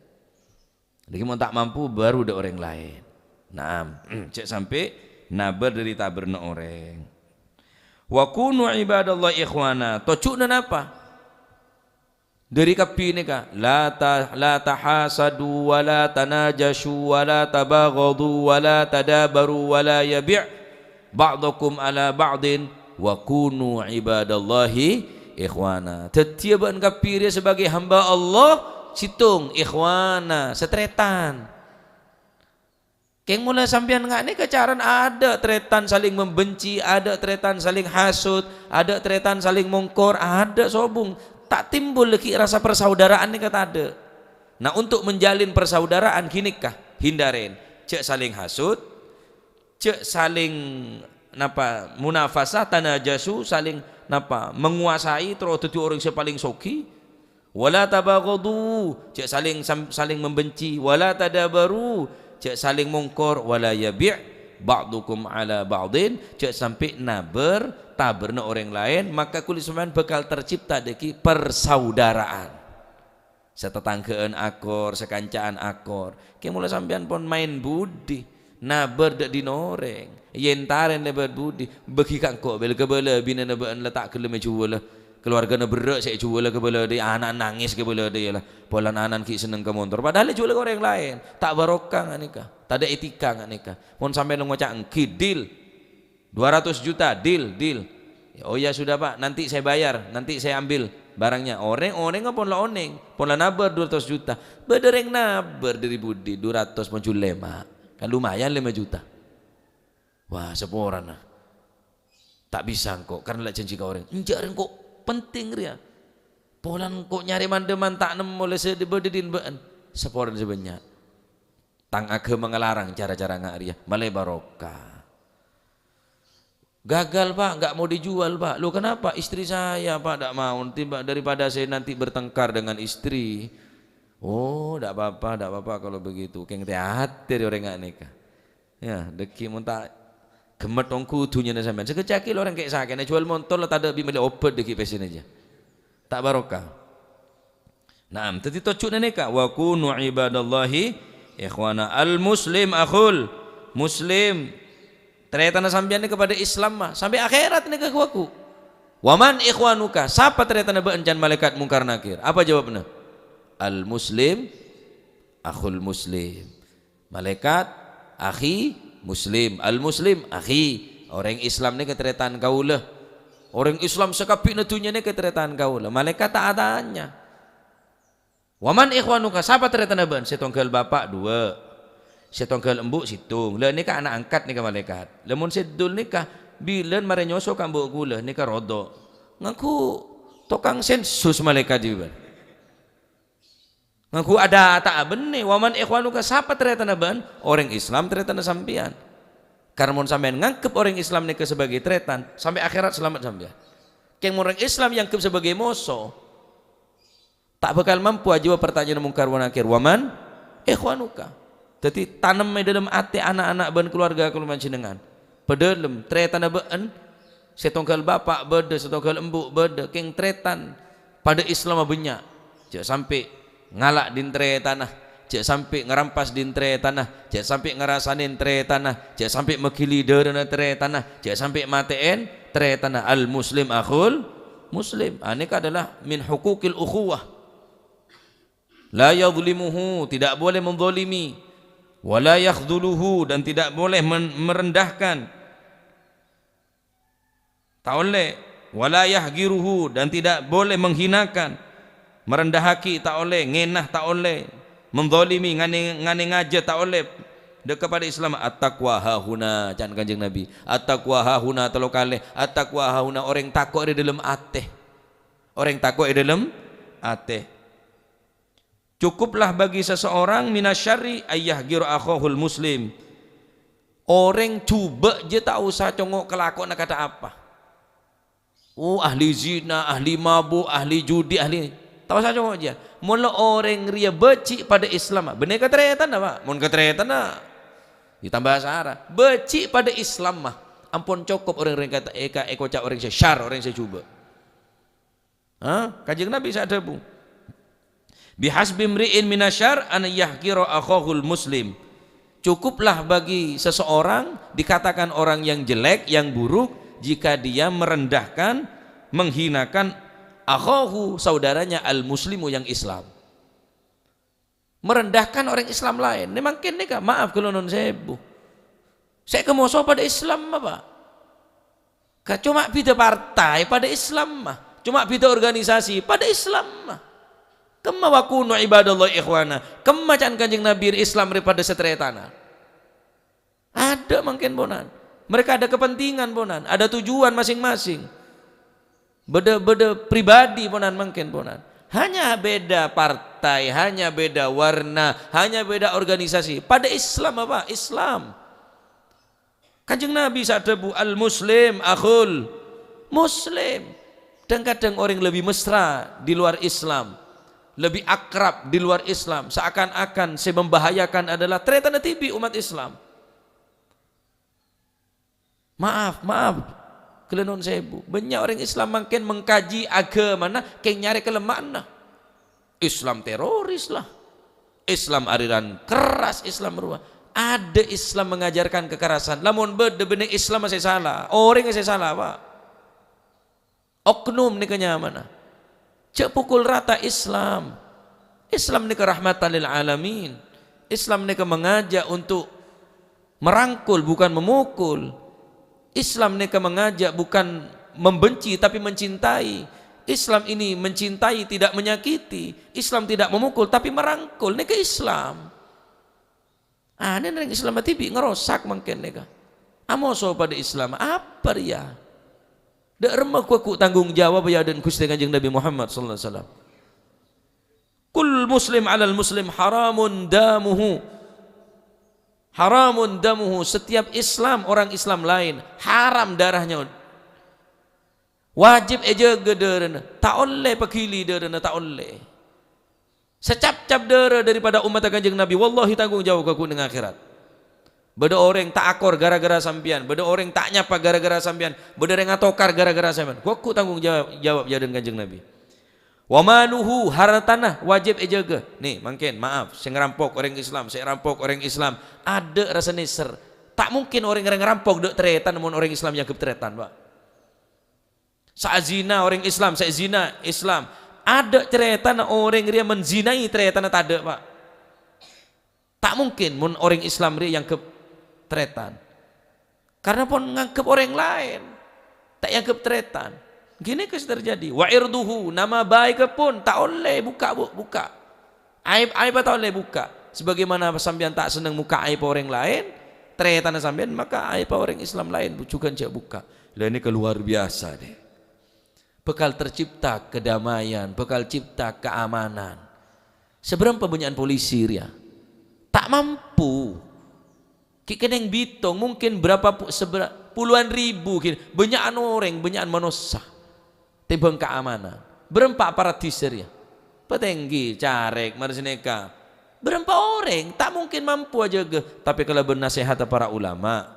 Lagi mau tak mampu baru ada orang lain. Nah, cek sampai nabar dari taberna orang. Wa kunu ibadallah ikhwana. Tocukna apa? Dari kapi ni ka la tahasadu wa la tanajashu wa la tabaghadu wa la tadabaru wa la yabi' ba'dukum ala ba'din wa kunu ibadallahi ikhwana. Tetiaban kapir sebagai hamba Allah situng ikhwana setretan. Keng mula sampean ngak ni kecaran ada tretan saling membenci, ada tretan saling hasut, ada tretan saling mongkor, ada sobung. Tak timbul lagi rasa persaudaraan ni kata ada. Nah untuk menjalin persaudaraan ginikah hindarin cek saling hasut, cek saling napa munafasah tanajasu saling napa menguasai terus itu orang yang paling soki wala tabaghadu cek saling membenci wala tadabaru cek saling mungkor wala yabi' ba'dukum ala ba'din cek sampai naber taberna orang lain maka kulit sampean bakal tercipta deki persaudaraan setetanggaan akor sekancaan akor ke mulai sampean pun main budi naber dak dinoreng yentaren lebat budi bagi kang kok bel kebala bina naban letak keleme jual keluarga na berak saya jual kebala dia anak nangis kebala dia lah polan anan ki seneng ke motor padahal jual ke orang lain tak barokah ngak nikah tak ada etika ngak nikah pun sampai ngocak engki deal 200 juta deal oh ya sudah pak nanti saya bayar nanti saya ambil barangnya orang pun lah oneng pun lah nabar 200 juta bedereng nabar dari budi 200 pun lema kan lumayan 5 juta wah seporan lah tak bisa kok karena lah janji ke orang enjaran kok penting ria polan kok nyari mandeman tak nem oleh sedibedin bean seporan sebanyak tang agama ngelarang cara-cara ngak ria malai barokah gagal pak nggak mau dijual pak lu kenapa istri saya pak tidak mau tiba daripada saya nanti bertengkar dengan istri oh tidak apa-apa kalau begitu keng hati orang nggak nikah ya deki muntah gemet orang kudunya sampean sekecakil orang kayak sakit jual motor lah tak ada bimili obat deki pesin aja tak barokah Naam, tadi tocuk neka wa kunu ibadallahi ikhwana. Al muslim akhul muslim. Teretana sampean ni kepada Islam mah sampai akhirat ni kaku. Waman ikhwanuka, siapa teretana beencan malaikat mungkar nakir? Apa jawabnya? Al muslim akhul muslim. Malaikat akhi muslim, al muslim akhi. Orang Islam ni keteretan kaulah. Orang Islam sekapi netunya ni keteretan kaulah. Malaikat tak adanya. Waman ikhwanuka, siapa teretana ben? Setongkel bapak dua. Setongkel embuk situng. Lah ni anak angkat ni malaikat. Lemun sedul ni bilen mare nyoso kan mbok gula ni rodo. Ngaku tokang sensus malaikat juga. Ngaku ada tak benih. Waman ikhwanuka, siapa teretana ben? Orang Islam teretana sampian. Karena mun sampean ngangkep orang Islam ni sebagai teretan, sampai akhirat selamat sampean. Keng orang Islam yang ngangkep sebagai moso, tak bakal mampu aja pertanyaan mungkar wa nakir. Waman ikhwanuka. Jadi tanam dalam hati anak-anak ben keluarga keluman jenengan. Pedalem tretan ben setongkal bapak beda, setongkal embuk beda, keng tretan pada Islam banyak. Jak sampai ngalak din tretanah, jak sampai ngerampas din tretanah, jak sampai ngerasanin tretanah, jak sampai mekili derena tretanah, jak sampai mateen tretanah. Al muslim akhul muslim. Ini adalah min hukukil ukhuwah. La yadhlimuhu, tidak boleh menzalimi. Wala yakhdhuluhu, dan tidak boleh merendahkan. Tak boleh. Wala yahgiruhu, dan tidak boleh menghinakan. Merendahaki tak boleh, ngenah tak boleh. Menzalimi ngane ngaja tak boleh. Dek kepada Islam at-taqwa hahuna, jangan Kanjeng Nabi. At-taqwa hahuna telo kalih. At-taqwa hahuna, orang takwa di dalam ateh. Orang takwa di dalam ateh. Cukuplah bagi seseorang minasyari ayyahgiru akhahul muslim. Orang cuba je tak usah congok kelakon nak kata apa. Ahli zina, ahli mabuk, ahli judi, ahli. Tak usah congok je. Mula orang ria becik pada Islam. Benar keteretan apa? Mun keteretan nak ditambah sara. Becik pada Islam mah. Ampun cukup orang kata eko cak orang syar, orang saya cuba. Kanjeng Nabi sadar bu. Bihasbi mri'in minasyar an yahqira akhahul muslim. Cukuplah bagi seseorang dikatakan orang yang jelek, yang buruk jika dia merendahkan, menghinakan akhahu, saudaranya al muslimu yang Islam. Merendahkan orang Islam lain. Ini makin nih maaf kalau non sebu. Saya kemoso pada Islam apa? Cuma beda partai pada Islam mah. Cuma beda organisasi pada Islam mah. Kemma wa kunu ibadallah ikhwana. Kemma can Kanjeng Nabi Islam daripada setretana. Ada mungkin bonan. Mereka ada kepentingan bonan, ada tujuan masing-masing. Beda-beda pribadi bonan mungkin bonan. Hanya beda partai, hanya beda warna, hanya beda organisasi. Pada Islam apa? Islam. Kanjeng Nabi sadebu al muslim akhul muslim. Dan kadang orang lebih mesra di luar Islam, lebih akrab di luar Islam, seakan-akan saya membahayakan adalah teretana tibi umat Islam. Maaf kelenon sebu. Banyak orang Islam makin mengkaji agama nah, kayak nyari kelemahan nah. Islam teroris lah, Islam aliran keras, Islam berubah. Ada Islam mengajarkan kekerasan. Lamun bener Islam masih salah, orang masih salah pak. Oknum ni kenyamanan. Cek pukul rata Islam. Islam ni kerahmatan lil alamin. Islam ni mengajak untuk merangkul bukan memukul. Islam ni mengajak bukan membenci tapi mencintai. Islam ini mencintai tidak menyakiti. Islam tidak memukul tapi merangkul. Ni ke Islam. Ini orang Islam tibi ngerosak mungkin ni ka. Amoso pada Islam apa dia? Dak remah ku tanggung jawab ya dan Gusti Kanjeng Nabi Muhammad sallallahu alaihi wasallam. Kul muslim 'alal muslim haramun damuhu. Haramun damuhu, setiap Islam orang Islam lain haram darahnya. Wajib aja gederena, tak oleh pakili derena, tak oleh. Secap-cap dera daripada umat Kanjeng Nabi, wallahi tanggung jawab aku dengan akhirat. Beda orang tak akor gara-gara sampian, beda orang tak nyapa gara-gara sampian, beda orang ngatokar gara-gara sampian. Aku tanggung jawab jadan Kanjeng Nabi. Wa maluhu, hartanah wajib jaga. Nih, mungkin maaf, saya ngerampok orang Islam, saya rampok orang Islam, ada rasa neser. Tak mungkin orang ngerampok dek teretan namun orang Islam yang keteretan, Pak. Saat zina orang Islam, saya zina Islam. Ada teretan orang dia menzinai teretan tak ada, Pak. Tak mungkin mun orang Islam dia yang keteretan. Karena pun ngangkep orang lain, tak yang keteretan. Gini kes terjadi. Wa irduhu, nama baik pun tak oleh buka. Aib tak oleh buka. Sebagaimana sampean tak senang muka aib orang lain, teretan sampean maka aib orang Islam lain juga cak buka. Lah ini keluar biasa deh. Bekal tercipta kedamaian, bekal cipta keamanan. Seberapa banyak polisi ya? Tak mampu. Keneng bitong mungkin puluhan ribu banyak orang, banyak manusia. Tebang keamanan. Berempat aparatisir ya. Petenggi, carek, marsineka. Berempat orang tak mungkin mampu aja ke. Tapi kalau bernasihat para ulama,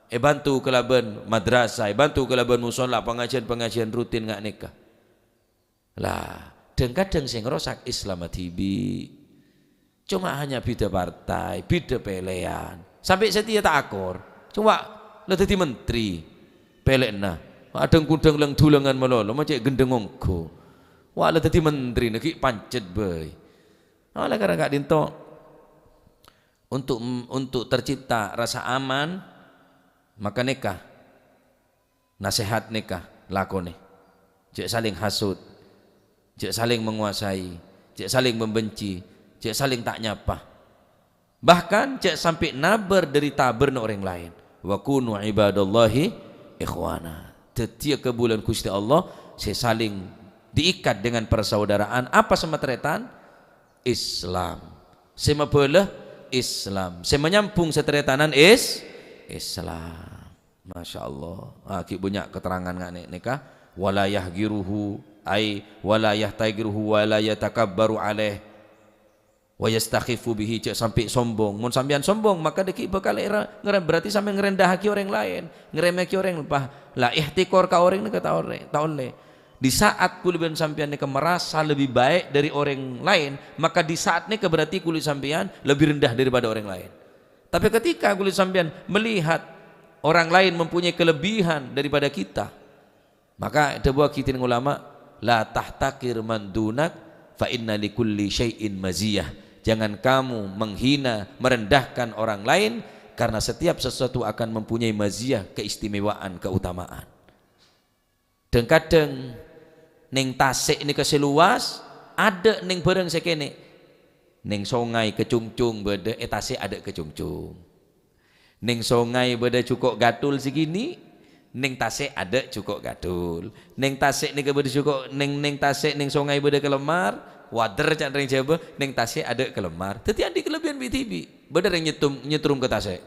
bantu kelaban madrasah, bantu kelaban musola, pengajian rutin ngak nikah. Lah, dan kadang sing ngerosak Islam tibi. Cuma hanya beda partai, beda pilihan. Sampai setia tak akor. Coba lo jadi menteri, pelekna. Adeng kudang lang dulangan melolo, macam gendeng ongko. Wah lo jadi menteri negeri pancet bay. Oleh karena gak dinto untuk tercipta rasa aman, maka nikah, nasihat nikah lakone. Cek saling hasut, cek saling menguasai, cek saling membenci, cek saling tak nyapa. Bahkan cek sampai nabar dari taber na orang lain. Wa kunu ibadallahi ikhwana. Setiap ke bulan Gusti Allah saya saling diikat dengan persaudaraan. Apa sama teretan? Islam. Saya mabelah Islam. Saya menyampung seteretanan Islam. Masya Allah. Ki banyak keterangan nggak nikah. Walayah giruhu ay walayah taigiruhu walayah takabbaru alaih. Wa yastakhifu bihi, cek sampai sombong. Mun sampean sombong maka deki bakal berarti sampai ngerendahaki orang lain, ngeremeki orang lepas. Lah ihtikor ka orang ni kata orang, tak oleh. Di saat kuliban sampean ni merasa lebih baik dari orang lain, maka di saat ni berarti kulit sampean lebih rendah daripada orang lain. Tapi ketika kulit sampean melihat orang lain mempunyai kelebihan daripada kita, maka ada buah kita ulama, la tahtakir man dunak fa inna likulli syai'in maziyah. Jangan kamu menghina, merendahkan orang lain, karena setiap sesuatu akan mempunyai maziyah, keistimewaan, keutamaan. Dan kadang ning Tasik ini keseluas, ada ning bareng sekene. Ning sungai kecungcung beda, Tasik ada kecungcung. Ning sungai beda cukup gatul segini, ning Tasik ada cukup gatul. Ning Tasik ni beda cukup ning Tasik ning sungai beda kelemar. Wader cak ring Jawa ning Tasik ada kelemar. Teti andi kelebihan BTB. Beda ring nyetrum ke Tasik.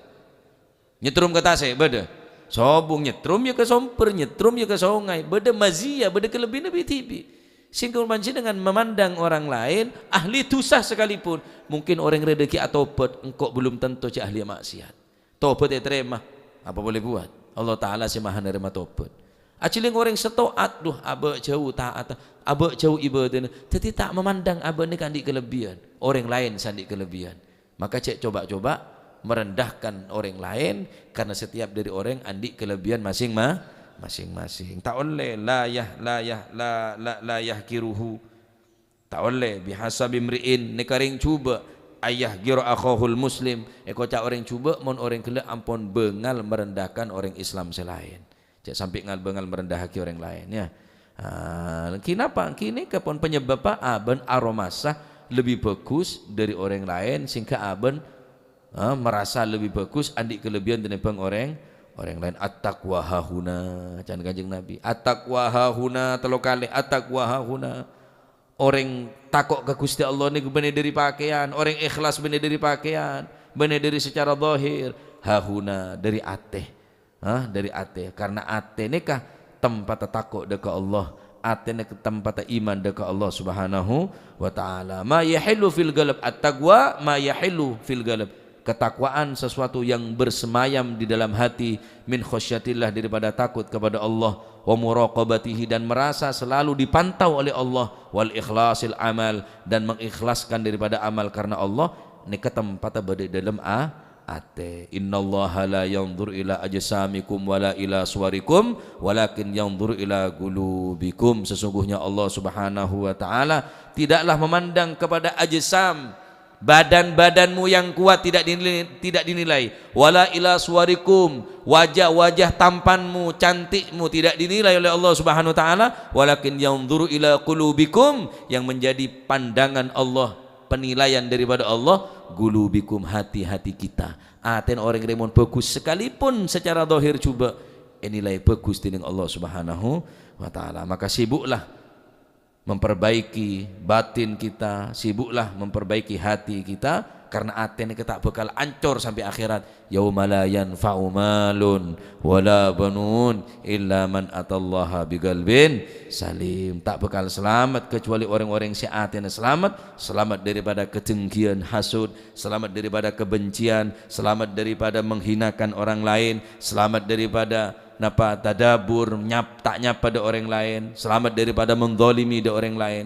Nyetrum ke Tasik beda. Sobung nyetrum ya ke somper, nyetrum ya ke sungai. Beda mazia, beda kelebihan BTB. Singkul manci dengan memandang orang lain ahli dosa sekalipun. Mungkin orang rezeki atau tobat, engkau belum tentu cak ahli maksiat. Tobat terima, apa boleh buat? Allah Taala si Maha nerima tobat. Aciling orang setoat, duh abah jauh taat, abah jauh ibadah, jadi tak memandang abah ni kandi kelebihan, orang lain sandi kelebihan. Maka cek coba-coba merendahkan orang lain, karena setiap dari orang andi kelebihan masing-masing. Tak oleh layah kiruhu, tak oleh bihasabi mri'in nekaring cuba ayah gira akhahul muslim. Cak orang cuba mon orang kelak ampun bengal merendahkan orang Islam selain. Cek sampai ngal merendahaki orang lain ya. Kenapa? Kini kapan penyebab apa? Aben aromasah lebih bagus dari orang lain sehingga aben merasa lebih bagus andik kelebihan daripada orang lain. At-taqwa hahuna, can Kanjeng Nabi. At-taqwa hahuna telo kali, at-taqwa hahuna. Orang takok ke Gusti Allah ni bener dari pakaian, orang ikhlas bener dari pakaian, bener dari secara zahir, hahuna dari ateh. Dari ate, karena ate nikah tempat takut dekat Allah, ate nikah tempat iman dekat Allah Subhanahu wa taala. Ma yahilu fil galab at-taqwa ma yahilu fil galab. ketakwaan sesuatu yang bersemayam di dalam hati, min khosyatillah, daripada takut kepada Allah, wa muraqabatihi, dan merasa selalu dipantau oleh Allah, wal ikhlasil amal, dan mengikhlaskan daripada amal karena Allah. Ini ketempatan berada dalam ate. Innallaha la yanzur ila ajsamikum wala ila suwarikum walakin yanzur ila qulubikum. Sesungguhnya Allah Subhanahu wa taala tidaklah memandang kepada ajsam, badan-badanmu yang kuat tidak dinilai, wala ila suwarikum, wajah-wajah tampanmu, cantikmu tidak dinilai oleh Allah Subhanahu wa taala, walakin yanzur ila qulubikum, yang menjadi pandangan Allah, penilaian daripada Allah, gulubikum, hati-hati kita. Aten orang remon bagus sekalipun secara zahir coba nilai bagus dengan Allah Subhanahu wa taala. Maka sibuklah memperbaiki batin kita, sibuklah memperbaiki hati kita, karena aten kita bakal ancur sampai akhirat. Yauma la yanfa'u malun wala banun illa man atallaha biqalbin salim. Tak bakal selamat kecuali orang-orang yang aten selamat daripada kedengkian, hasud, selamat daripada kebencian, selamat daripada menghinakan orang lain, selamat daripada tadabur, tak nyapa pada orang lain, selamat daripada menzalimi pada orang lain.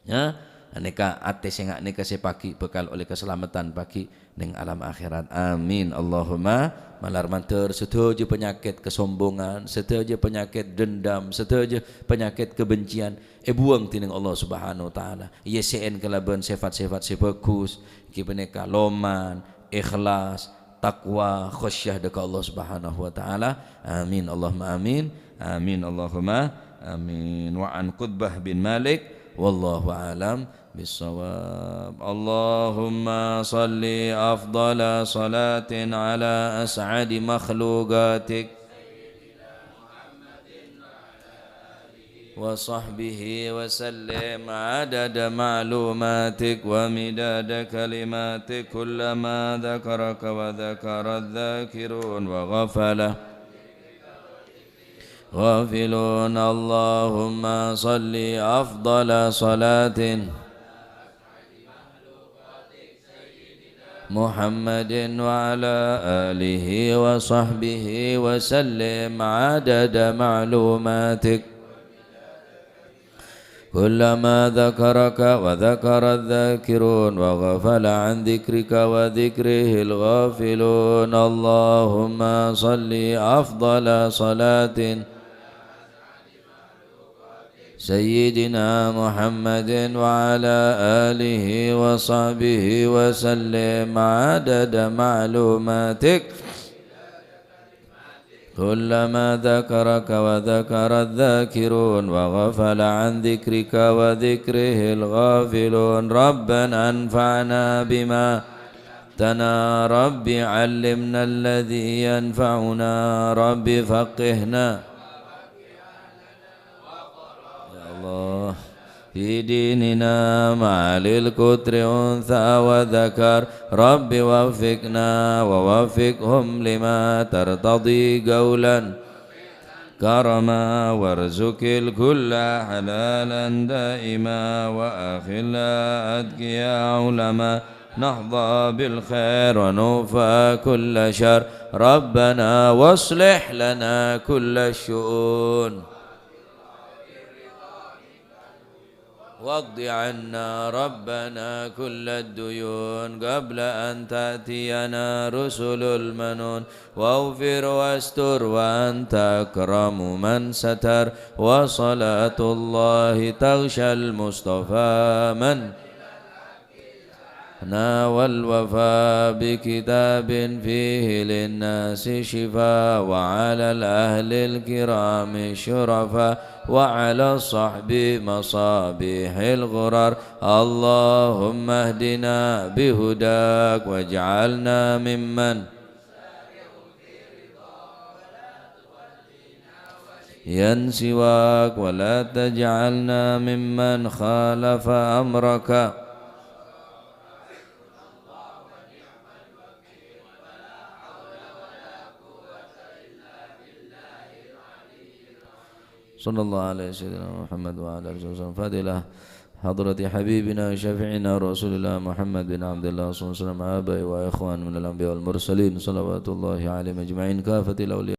Ya, aneka ates yang aneka sepaki bekal oleh keselamatan pagi ning alam akhirat. Amin Allahumma. Malar manter setuju penyakit kesombongan, setuju penyakit dendam, setuju penyakit kebencian, buang tining Allah Subhanahu wa taala. YCN kelaban sifat-sifat bagus, ki peneka loman, ikhlas, takwa, khasyah dekat Allah Subhanahu wa taala. Amin Allahumma amin. Amin Allahumma amin. Wa an Qutbah bin Malik wallahu alam bisawab. Allahumma salli afdala salatin ala as'adi makhluqatik wa sahbihi wa sallim adada ma'lumatik wa midada kalimatik kullama dhakaraka wa dhakara dhakirun wa ghafala ghafilun. Allahumma salli afdala salatin Muhammadin wa ala alihi wa sahbihi wa sallim adada ma'lumatik كلما ذكرك وذكر الذاكرون وغفل عن ذكرك وذكره الغافلون. اللهم صل أفضل صلاة سيدنا محمد وعلى آله وصحبه وسلم عدد معلوماتك كلما ذكرك وذكر الذاكرون وغفل عن ذكرك وذكره الغافلون. ربنا انفعنا بما تنا رب علمنا الذي ينفعنا رب فقهنا يا الله في ديننا مع للكتر أنثى وذكر. رب وفقنا ووفقهم لما ترتضي قولا كرما وارزق الكل حلالا دائما وأخلا أتقيا علما نحظى بالخير ونوفى كل شر. ربنا واصلح لنا كل الشؤون واقض عنا ربنا كل الديون قبل أن تأتينا رسل المنون. واغفر واستر وأنت أكرم من ستر. وصلاة الله تغشى المصطفى من والوفاء بكتاب فيه للناس شفاء. وعلى الأهل الكرام شرفاء وعلى الصحب مصابيح الغرر. اللهم اهدنا بهداك واجعلنا ممن ينسواك ولا تجعلنا ممن خالف أمرك. صلى الله عليه سيدنا محمد وعلى آله وسلم. فضيلة حضرة حبيبنا شفيعنا رسول الله محمد بن عبد الله صلى الله عليه وسلم آبائي وإخوان من الأنبياء والمرسلين صلوات الله عليهم أجمعين كافة الأولياء